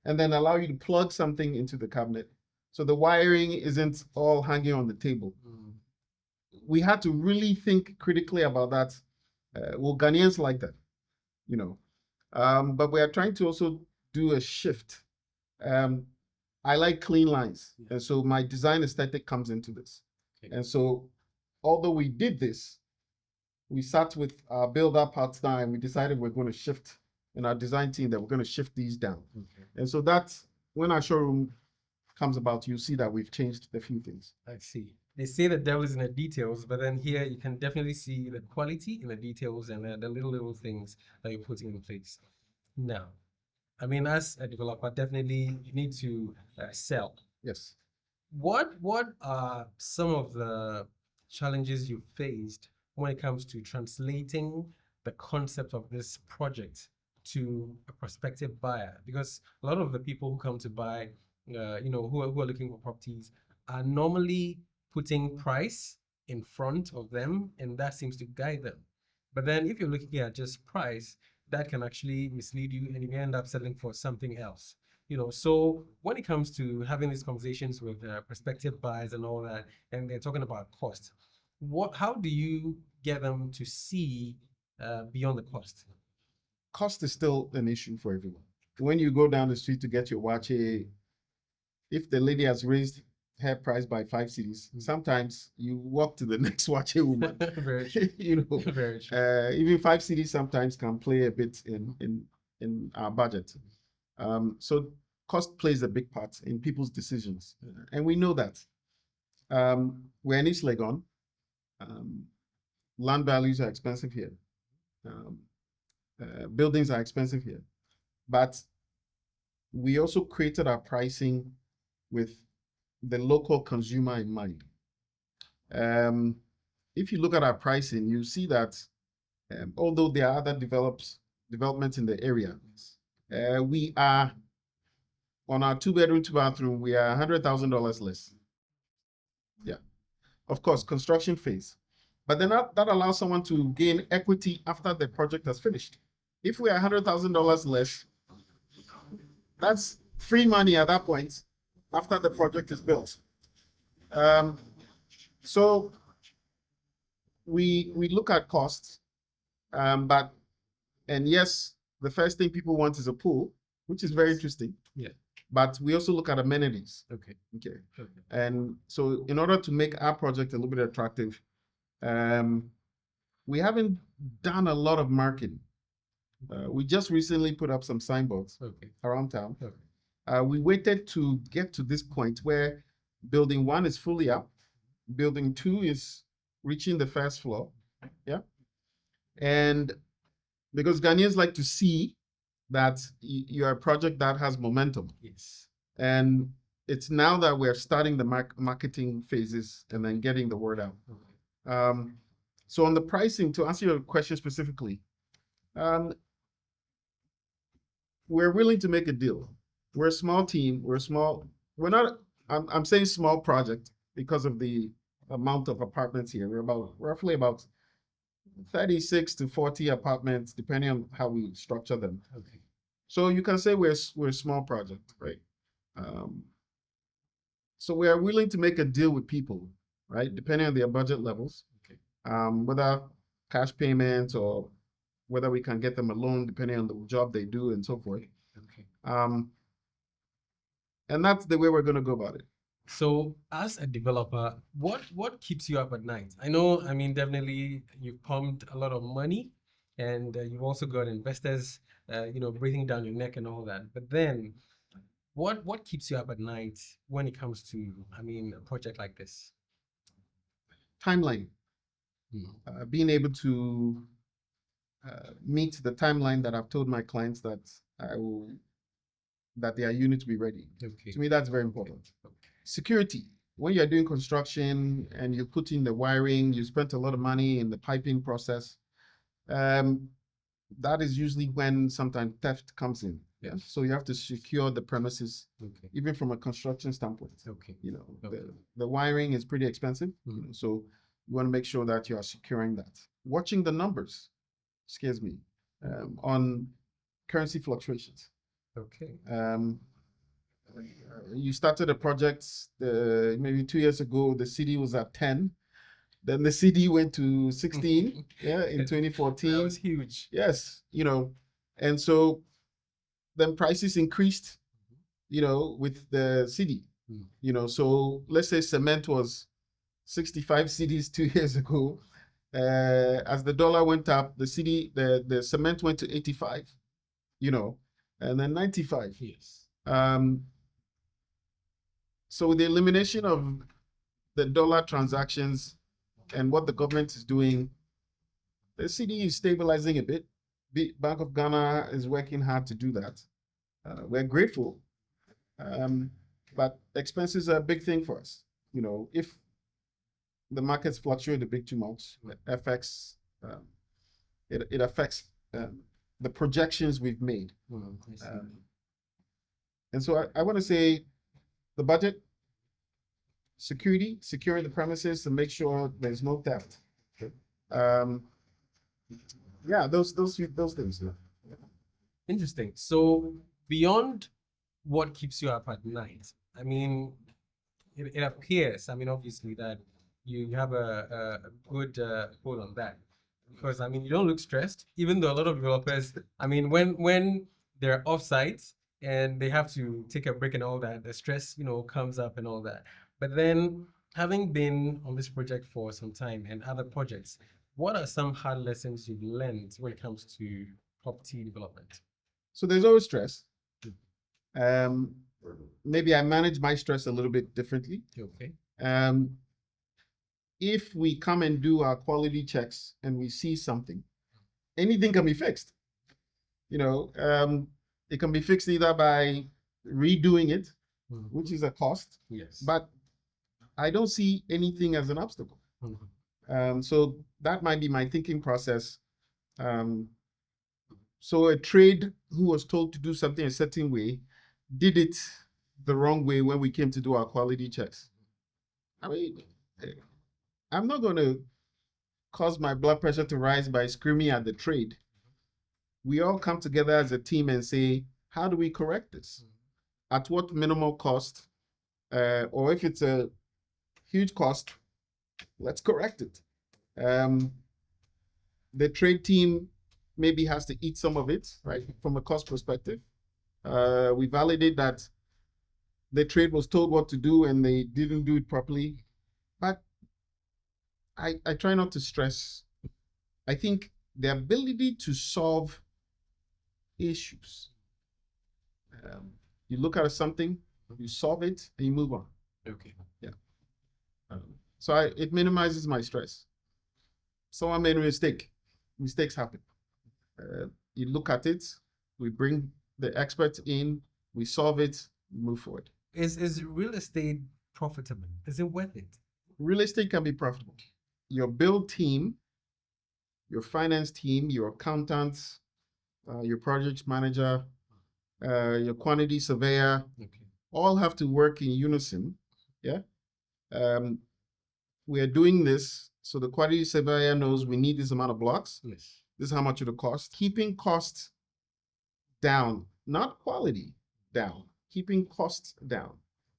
And then allow you to plug something into the cabinet. So the wiring isn't all hanging on the table.
Mm.
We had to really think critically about that. Well, Ghanaians like that, you know. But we are trying to also do a shift. I like clean lines.
Yeah.
And so my design aesthetic comes into this.
Okay.
And so although we did this, we sat with our builder partner and we decided we're going to shift in our design team that we're going to shift these down.
Okay.
And so that's when our showroom comes about, you see that we've changed a few things.
I see. They say the devil is in the details, but then here you can definitely see the quality in the details and the little things that you're putting in place. Now, I mean, as a developer, definitely you need to sell.
Yes.
What are some of the challenges you faced when it comes to translating the concept of this project to a prospective buyer? Because a lot of the people who come to buy, you know, who are looking for properties are normally putting price in front of them, and that seems to guide them. But then if you're looking at just price, that can actually mislead you and you may end up selling for something else. You know, so when it comes to having these conversations with prospective buyers and all that, and they're talking about cost, how do you get them to see beyond the cost?
Cost is still an issue for everyone. When you go down the street to get your watch, if the lady has raised her price by 5 cedis, sometimes you walk to the next watch woman.
Very true.
You know,
Very true.
even 5 cedis sometimes can play a bit in our budget. So cost plays a big part in people's decisions, and we know that. We're in East Legon. Land values are expensive here. Buildings are expensive here, but we also created our pricing with the local consumer in mind. If you look at our pricing, you see that although there are other developments in the area, we are on our 2-bedroom, 2-bathroom, we are $100,000 less. Yeah, of course, construction phase. But then that allows someone to gain equity after the project has finished. If we are $100,000 less, that's free money at that point after the project is built. So we look at costs, and yes, the first thing people want is a pool, which is very interesting.
Yeah.
But we also look at amenities.
Okay.
And so in order to make our project a little bit attractive, we haven't done a lot of marketing. We just recently put up some signboards around town. We waited to get to this point where building 1 is fully up, building 2 is reaching the first floor. Yeah. And because Ghanaians like to see that you're a project that has momentum.
Yes.
And it's now that we're starting the marketing phases and then getting the word out. So on the pricing, to answer your question specifically, we're willing to make a deal. We're a small team. We're not, I'm saying small project because of the amount of apartments here. We're roughly about 36 to 40 apartments, depending on how we structure them.
Okay.
So you can say we're a small project, right? So we are willing to make a deal with people, right? Depending on their budget levels, whether cash payments or whether we can get them a loan, depending on the job they do and so forth.
Okay.
And that's the way we're going to go about it.
So as a developer, what keeps you up at night? I know, definitely you've pumped a lot of money and you've also got investors, breathing down your neck and all that. But then what keeps you up at night when it comes to, a project like this?
Timeline. Being able to meet the timeline that I've told my clients that that their unit will be ready.
Okay.
To me, that's very important. Okay. Security. When you're doing construction and you put in the wiring, you spent a lot of money in the piping process. That is usually when sometimes theft comes in.
Yeah.
So you have to secure the premises, even from a construction standpoint.
Okay.
The wiring is pretty expensive. So you want to make sure that you are securing that. Watching the numbers scares me on currency fluctuations.
Okay.
You started a project maybe 2 years ago, the CD was at 10. Then the CD went to 16 in 2014.
That was huge.
Yes, and so then prices increased, with the CD. So let's say cement was 65 CDs 2 years ago. As the dollar went up, the cement went to 85, and then 95.
Yes.
So with the elimination of the dollar transactions and what the government is doing, the CD is stabilizing a bit. The Bank of Ghana is working hard to do that. We're grateful, but expenses are a big thing for us. If the markets fluctuate a bit too much, it affects the projections we've made. And so I want to say the budget, security, securing the premises to make sure there's no theft. Those things.
Interesting. So beyond what keeps you up at night, it appears, obviously that you have a good hold on that, because you don't look stressed, even though a lot of developers, when they're off-site and they have to take a break and all that, the stress, comes up and all that. But then, having been on this project for some time and other projects, what are some hard lessons you've learned when it comes to property development?
So there's always stress. Maybe I manage my stress a little bit differently.
Okay.
If we come and do our quality checks and we see something, anything can be fixed. It can be fixed either by redoing it, which is a cost.
Yes.
But I don't see anything as an obstacle. So that might be my thinking process. So a trade who was told to do something a certain way did it the wrong way when we came to do our quality checks. I mean, I'm not going to cause my blood pressure to rise by screaming at the trade. We all come together as a team and say, how do we correct this? At what minimal cost? Or if it's a huge cost, let's correct it. The trade team maybe has to eat some of it, right? From a cost perspective. We validate that the trade was told what to do and they didn't do it properly. But I try not to stress. I think the ability to solve issues. You look at something, you solve it, and you move on.
Okay.
Yeah. So it minimizes my stress. Someone made a mistake. Mistakes happen. You look at it, we bring the experts in, we solve it, we move forward.
Is real estate profitable? Is it worth it?
Real estate can be profitable. Your build team, your finance team, your accountants, your project manager, your quantity surveyor, all have to work in unison. Yeah. We are doing this so the quantity surveyor knows we need this amount of blocks.
Yes.
This is how much it'll cost. Keeping costs down, not quality down, keeping costs down,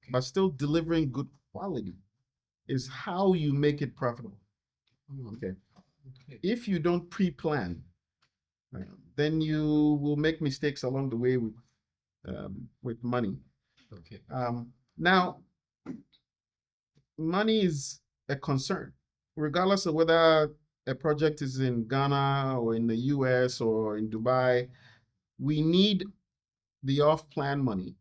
but still delivering good quality is how you make it profitable. Okay. If you don't pre-plan, then you will make mistakes along the way with money.
Okay.
Now, money is a concern, regardless of whether a project is in Ghana or in the US or in Dubai. We need the off-plan money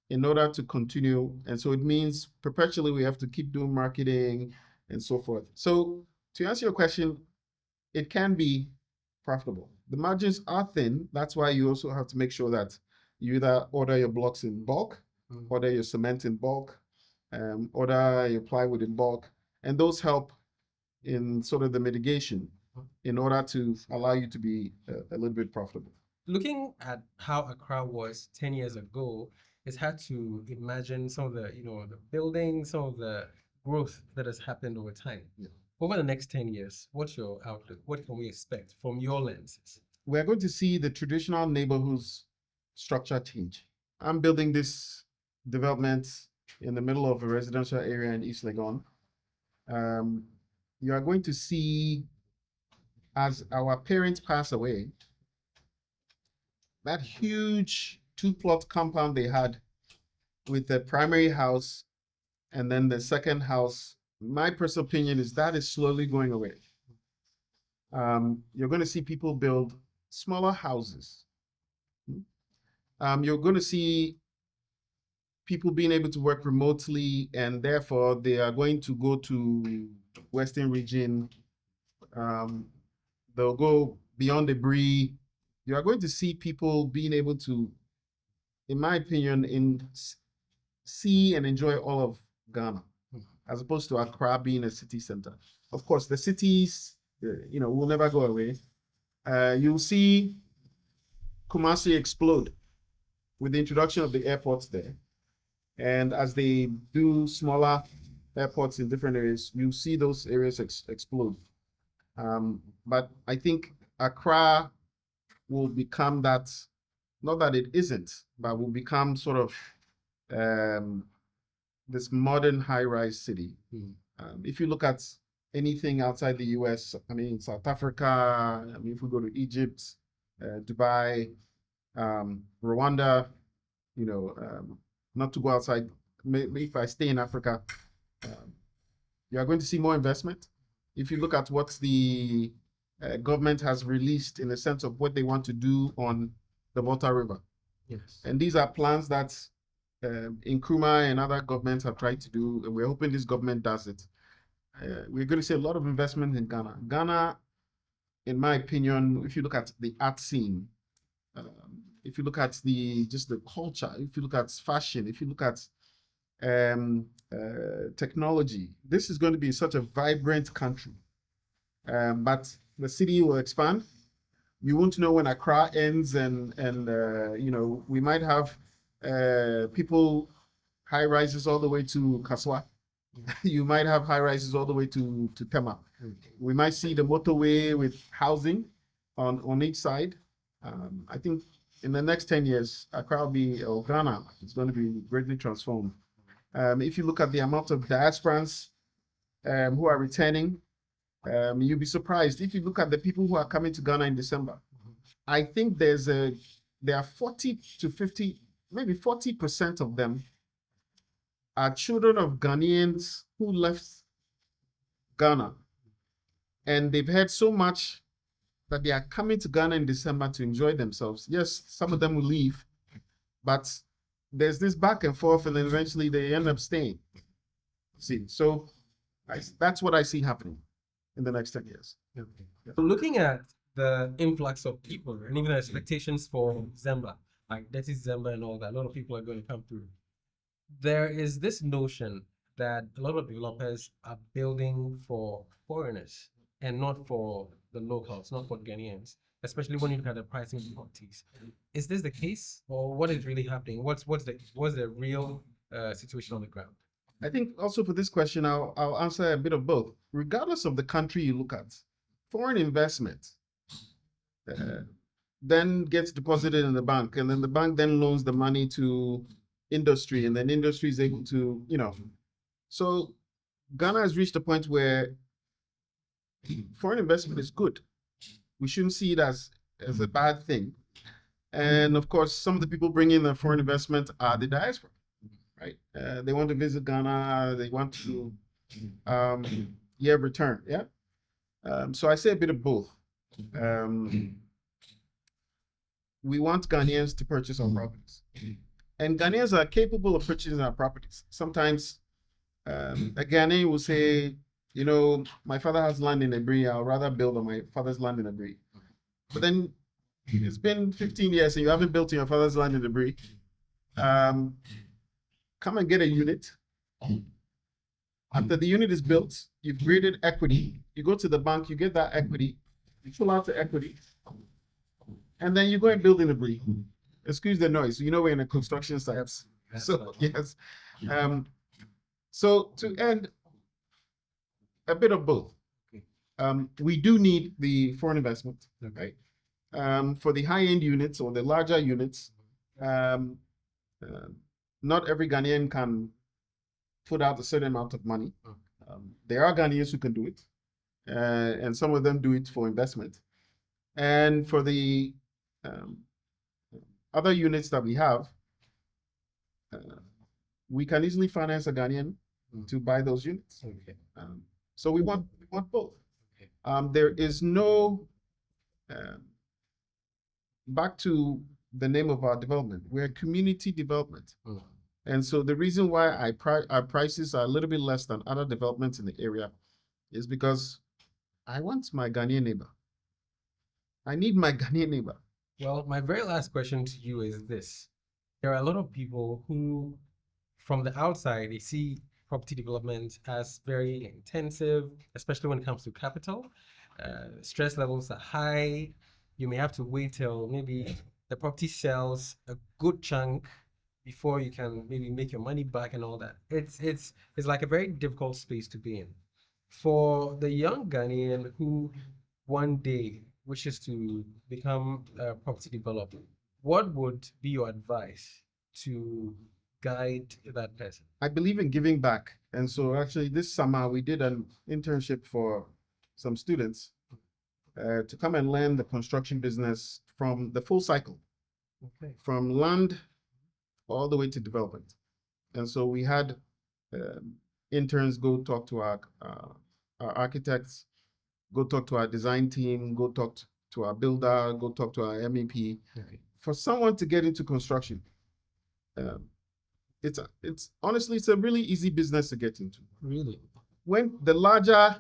in order to continue. And so it means perpetually we have to keep doing marketing and so forth. So to answer your question, it can be profitable. The margins are thin. That's why you also have to make sure that you either order your blocks in bulk, order your cement in bulk, order your plywood in bulk. And those help in sort of the mitigation in order to allow you to be a little bit profitable.
Looking at how Accra was 10 years ago, it's hard to imagine some of the, the buildings, some of the growth that has happened over time.
Yeah.
Over the next 10 years, what's your outlook? What can we expect from your lenses?
We're going to see the traditional neighborhoods structure change. I'm building this development in the middle of a residential area in East Legon. You are going to see, as our parents pass away, that huge 2-plot compound they had with the primary house and then the second house, my personal opinion is that is slowly going away. You're going to see people build smaller houses. You're going to see people being able to work remotely, and therefore they are going to go to Western region. They'll go beyond the Bree. You are going to see people being able to, in my opinion, see and enjoy all of Ghana, as opposed to Accra being a city center. Of course, the cities, will never go away. You'll see Kumasi explode with the introduction of the airports there. And as they do smaller airports in different areas, you see those areas explode. But I think Accra will become that, not that it isn't, but will become sort of this modern high-rise city. If you look at anything outside the US, I mean, South Africa, if we go to Egypt, Dubai, Rwanda, not to go outside, maybe if I stay in Africa, you are going to see more investment. If you look at what the government has released in the sense of what they want to do on the Volta River.
Yes.
And these are plans that Nkrumah and other governments have tried to do, and we're hoping this government does it. We're going to see a lot of investment in Ghana. Ghana, in my opinion, if you look at the art scene, if you look at just the culture, if you look at fashion, if you look at technology. This is going to be such a vibrant country. But the city will expand. You won't know when Accra ends, and we might have people high rises all the way to Kaswa. You might have high rises all the way to Tema. We might see the motorway with housing on each side. I think in the next 10 years, Accra will be, or Ghana is going to be greatly transformed. If you look at the amount of diasporans who are returning, you'll be surprised. If you look at the people who are coming to Ghana in December, I think there are 40 to 50, maybe 40% of them are children of Ghanaians who left Ghana. And they've heard so much that they are coming to Ghana in December to enjoy themselves. Yes, some of them will leave, but there's this back and forth, and then eventually they end up staying. See, so that's what I see happening in the next 10 years.
Okay. Looking at the influx of people and even the expectations for December, like that is December and all that, a lot of people are going to come through. There is this notion that a lot of developers are building for foreigners and not for the locals, not for Ghanaians, especially when you look at the pricing of properties. Is this the case, or what is really happening? What's the real situation on the ground?
I think also for this question, I'll answer a bit of both. Regardless of the country you look at, foreign investment then gets deposited in the bank, and then the bank then loans the money to industry, and then industry is able to, so Ghana has reached a point where foreign investment is good. We shouldn't see it as a bad thing. And of course, some of the people bringing the foreign investment are the diaspora, right? They want to visit Ghana. They want to return. Yeah. So I say a bit of both. We want Ghanaians to purchase our properties, and Ghanaians are capable of purchasing our properties. Sometimes a Ghanaian will say, my father has land in Abri, I'll rather build on my father's land in Abri. But then it's been 15 years and you haven't built on your father's land in Abri. Come and get a unit. After the unit is built, you've created equity. You go to the bank, you get that equity, you fill out the equity, and then you go and build in Abri. Excuse the noise. We're in a construction site.
Yes.
So, yes. So to end, a bit of both. We do need the foreign investment, right? For the high-end units or the larger units, not every Ghanaian can put out a certain amount of money. There are Ghanaians who can do it, and some of them do it for investment. And for the other units that we have, we can easily finance a Ghanaian to buy those units.
Okay.
So we want both.
Okay.
There is no back to the name of our development. We're community development. And so the reason why our prices are a little bit less than other developments in the area is because I want my Ghanaian neighbor. I need my Ghanaian neighbor.
Well, my very last question to you is this. There are a lot of people who, from the outside, they see property development as very intensive, especially when it comes to capital. Stress levels are high. You may have to wait till maybe the property sells a good chunk before you can maybe make your money back and all that. It's like a very difficult space to be in. For the young Ghanaian who one day wishes to become a property developer, what would be your advice to guide that person?
I believe in giving back. And so actually this summer we did an internship for some students to come and learn the construction business from the full cycle.
Okay.
From land all the way to development. And so we had interns go talk to our architects, go talk to our design team, go talk to our builder, go talk to our MEP.
Okay.
For someone to get into construction, it's honestly, it's a really easy business to get into.
Really?
When the larger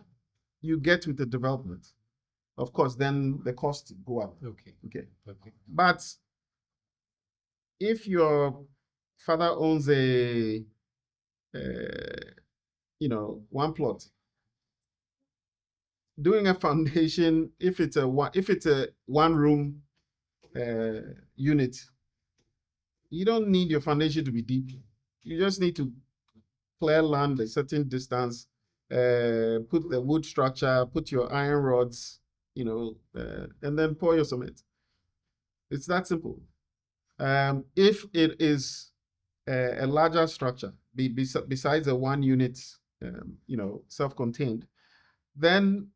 you get with the development, of course, then the costs go up.
Okay.
Okay.
Okay.
But if your father owns a one plot. Doing a foundation, if it's a one room unit, you don't need your foundation to be deep. You just need to clear land a certain distance, put the wood structure, put your iron rods, and then pour your cement. It's that simple. If it is a larger structure, besides a one unit, self-contained, then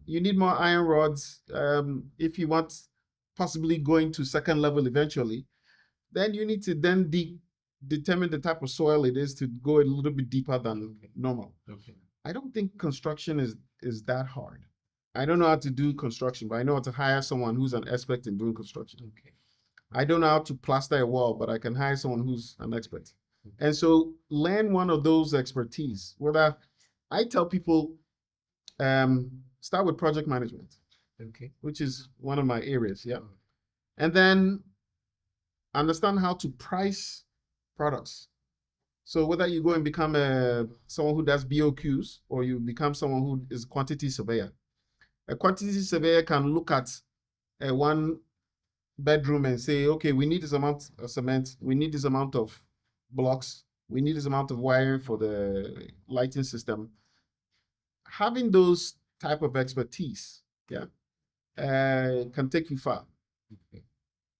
you need more iron rods. If you want possibly going to second level eventually, then you need to then determine the type of soil it is to go a little bit deeper than normal.
Okay.
I don't think construction is that hard. I don't know how to do construction, but I know how to hire someone who's an expert in doing construction.
Okay.
I don't know how to plaster a wall, but I can hire someone who's an expert. And so learn one of those expertise. Whether I tell people, start with project management,
Okay.
which is one of my areas. Yeah. And then understand how to price products. So whether you go and become someone who does BOQs or you become someone who is a quantity surveyor. A quantity surveyor can look at a one bedroom and say, okay, we need this amount of cement, we need this amount of blocks, we need this amount of wiring for the lighting system. Having those type of expertise, can take you far.
Okay.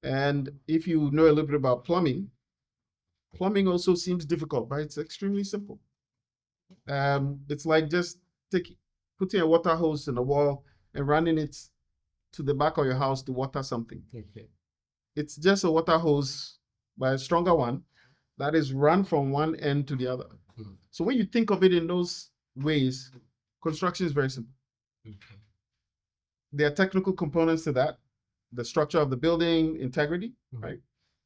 And if you know a little bit about plumbing also seems difficult, but it's extremely simple. It's like just putting a water hose in the wall and running it to the back of your house to water something.
Okay.
It's just a water hose, but a stronger one that is run from one end to the other.
Mm.
So when you think of it in those ways, construction is very simple.
Okay.
There are technical components to that, the structure of the building, integrity, right?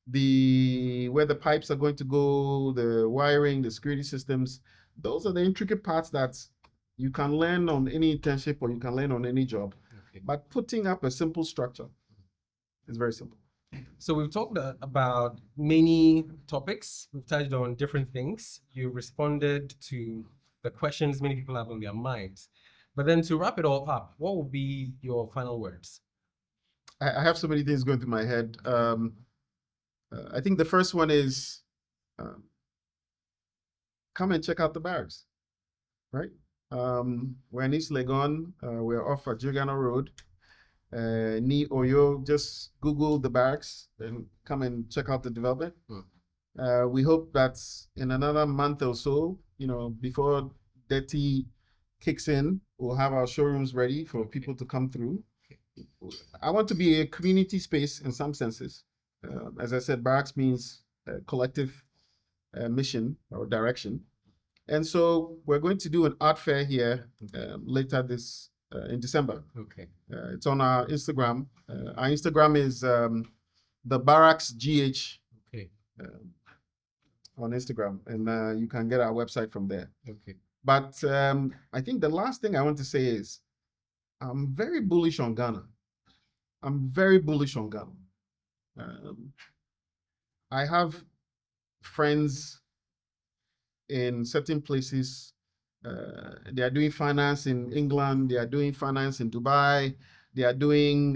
Where the pipes are going to go, the wiring, the security systems. Those are the intricate parts that you can learn on any internship or you can learn on any job.
Okay.
But putting up a simple structure is very simple.
So we've talked about many topics. We've touched on different things. You responded to the questions many people have on their minds. But then to wrap it all up, what will be your final words?
I have so many things going through my head. I think the first one is come and check out the barracks, right? We're in East Legon. We're off at Jugana Road. Ni Oyo, just Google the barracks and come and check out the development. We hope that in another month or so, before Dirty kicks in, we'll have our showrooms ready for people to come through. I want to be a community space in some senses. As I said, barracks means collective mission or direction. And so we're going to do an art fair here later in December.
Okay.
It's on our Instagram. Our Instagram is the Barracks GH.
Okay.
On Instagram, and you can get our website from there.
Okay.
But I think the last thing I want to say is I'm very bullish on Ghana. I have friends in certain places. They are doing finance in England. They are doing finance in Dubai. They are doing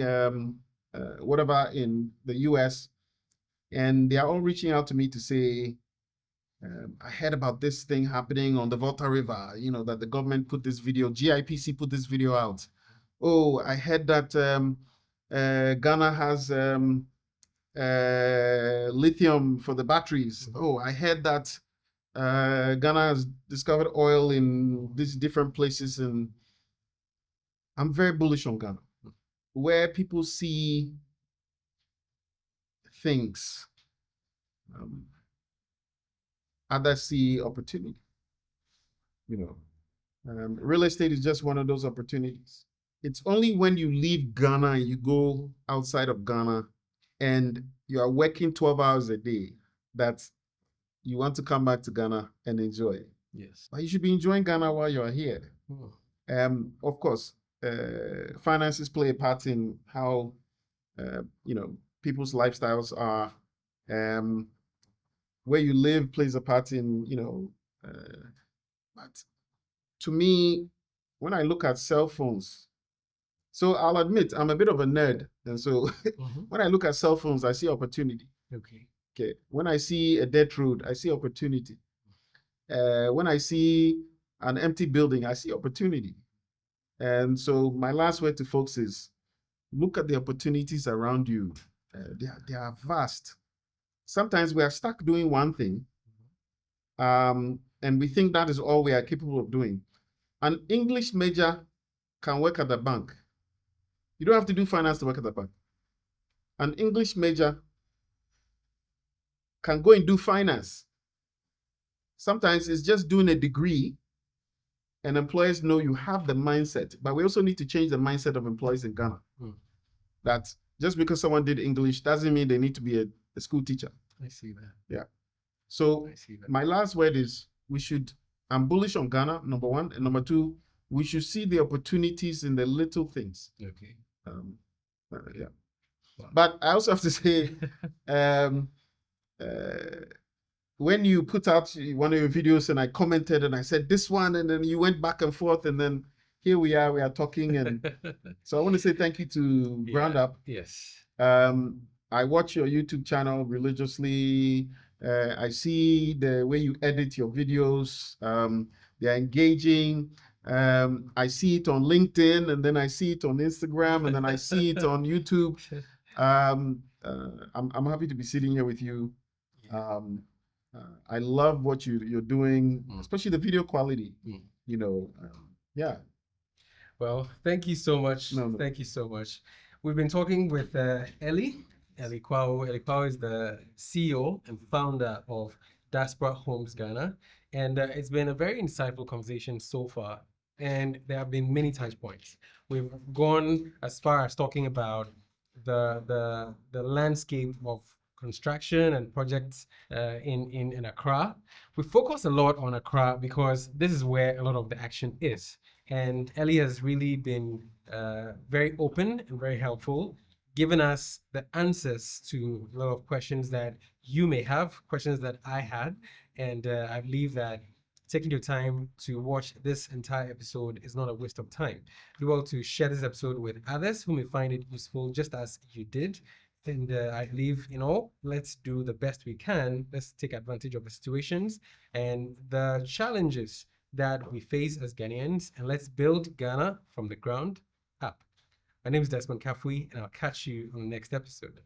whatever in the US. And they are all reaching out to me to say, I heard about this thing happening on the Volta River, that the government put this video, GIPC put this video out. Oh, I heard that Ghana has lithium for the batteries. Oh, I heard that Ghana has discovered oil in these different places. And I'm very bullish on Ghana, where people see things. Others see opportunity. Real estate is just one of those opportunities. It's only when you leave Ghana and you go outside of Ghana and you are working 12 hours a day that you want to come back to Ghana and enjoy.
Yes.
But you should be enjoying Ghana while you're here. Of course, finances play a part in how people's lifestyles are. Where you live plays a part in But to me, when I look at cell phones, so I'll admit I'm a bit of a nerd, and so when I look at cell phones, I see opportunity.
Okay.
Okay. When I see a dead road, I see opportunity. When I see an empty building, I see opportunity. And so my last word to folks is look at the opportunities around you. They are vast. Sometimes we are stuck doing one thing, and we think that is all we are capable of doing. An English major can work at the bank. You don't have to do finance to work at the bank. An English major can go and do finance. Sometimes it's just doing a degree, and employers know you have the mindset. But we also need to change the mindset of employees in Ghana. That just because someone did English doesn't mean they need to be a school teacher.
I see that.
Yeah. So
I see that.
my last word is I'm bullish on Ghana, number one. And number two, we should see the opportunities in the little things.
Okay.
Yeah. Wow. But I also have to say, when you put out one of your videos and I commented and I said this one, and then you went back and forth, and then here we are talking. And so I want to say thank you to Ground Up.
Yes.
I watch your YouTube channel religiously. I see the way you edit your videos. They're engaging. I see it on LinkedIn, and then I see it on Instagram, and then I see it on YouTube. I'm happy to be sitting here with you. I love what you're doing, especially the video quality. You know, yeah.
Well, thank you so much.
No.
Thank you so much. We've been talking with Eli Kwao. Eli Kwao is the CEO and founder of Diaspora Homes Ghana. And it's been a very insightful conversation so far. And there have been many touch points. We've gone as far as talking about the landscape of construction and projects in Accra. We focus a lot on Accra because this is where a lot of the action is. And Ellie has really been very open and very helpful, giving us the answers to a lot of questions that you may have, questions that I had. And I believe that taking your time to watch this entire episode is not a waste of time. Do well to share this episode with others who may find it useful, just as you did. And I believe, let's do the best we can. Let's take advantage of the situations and the challenges that we face as Ghanaians, and let's build Ghana from the ground up. My name is Desmond Kafui, and I'll catch you on the next episode.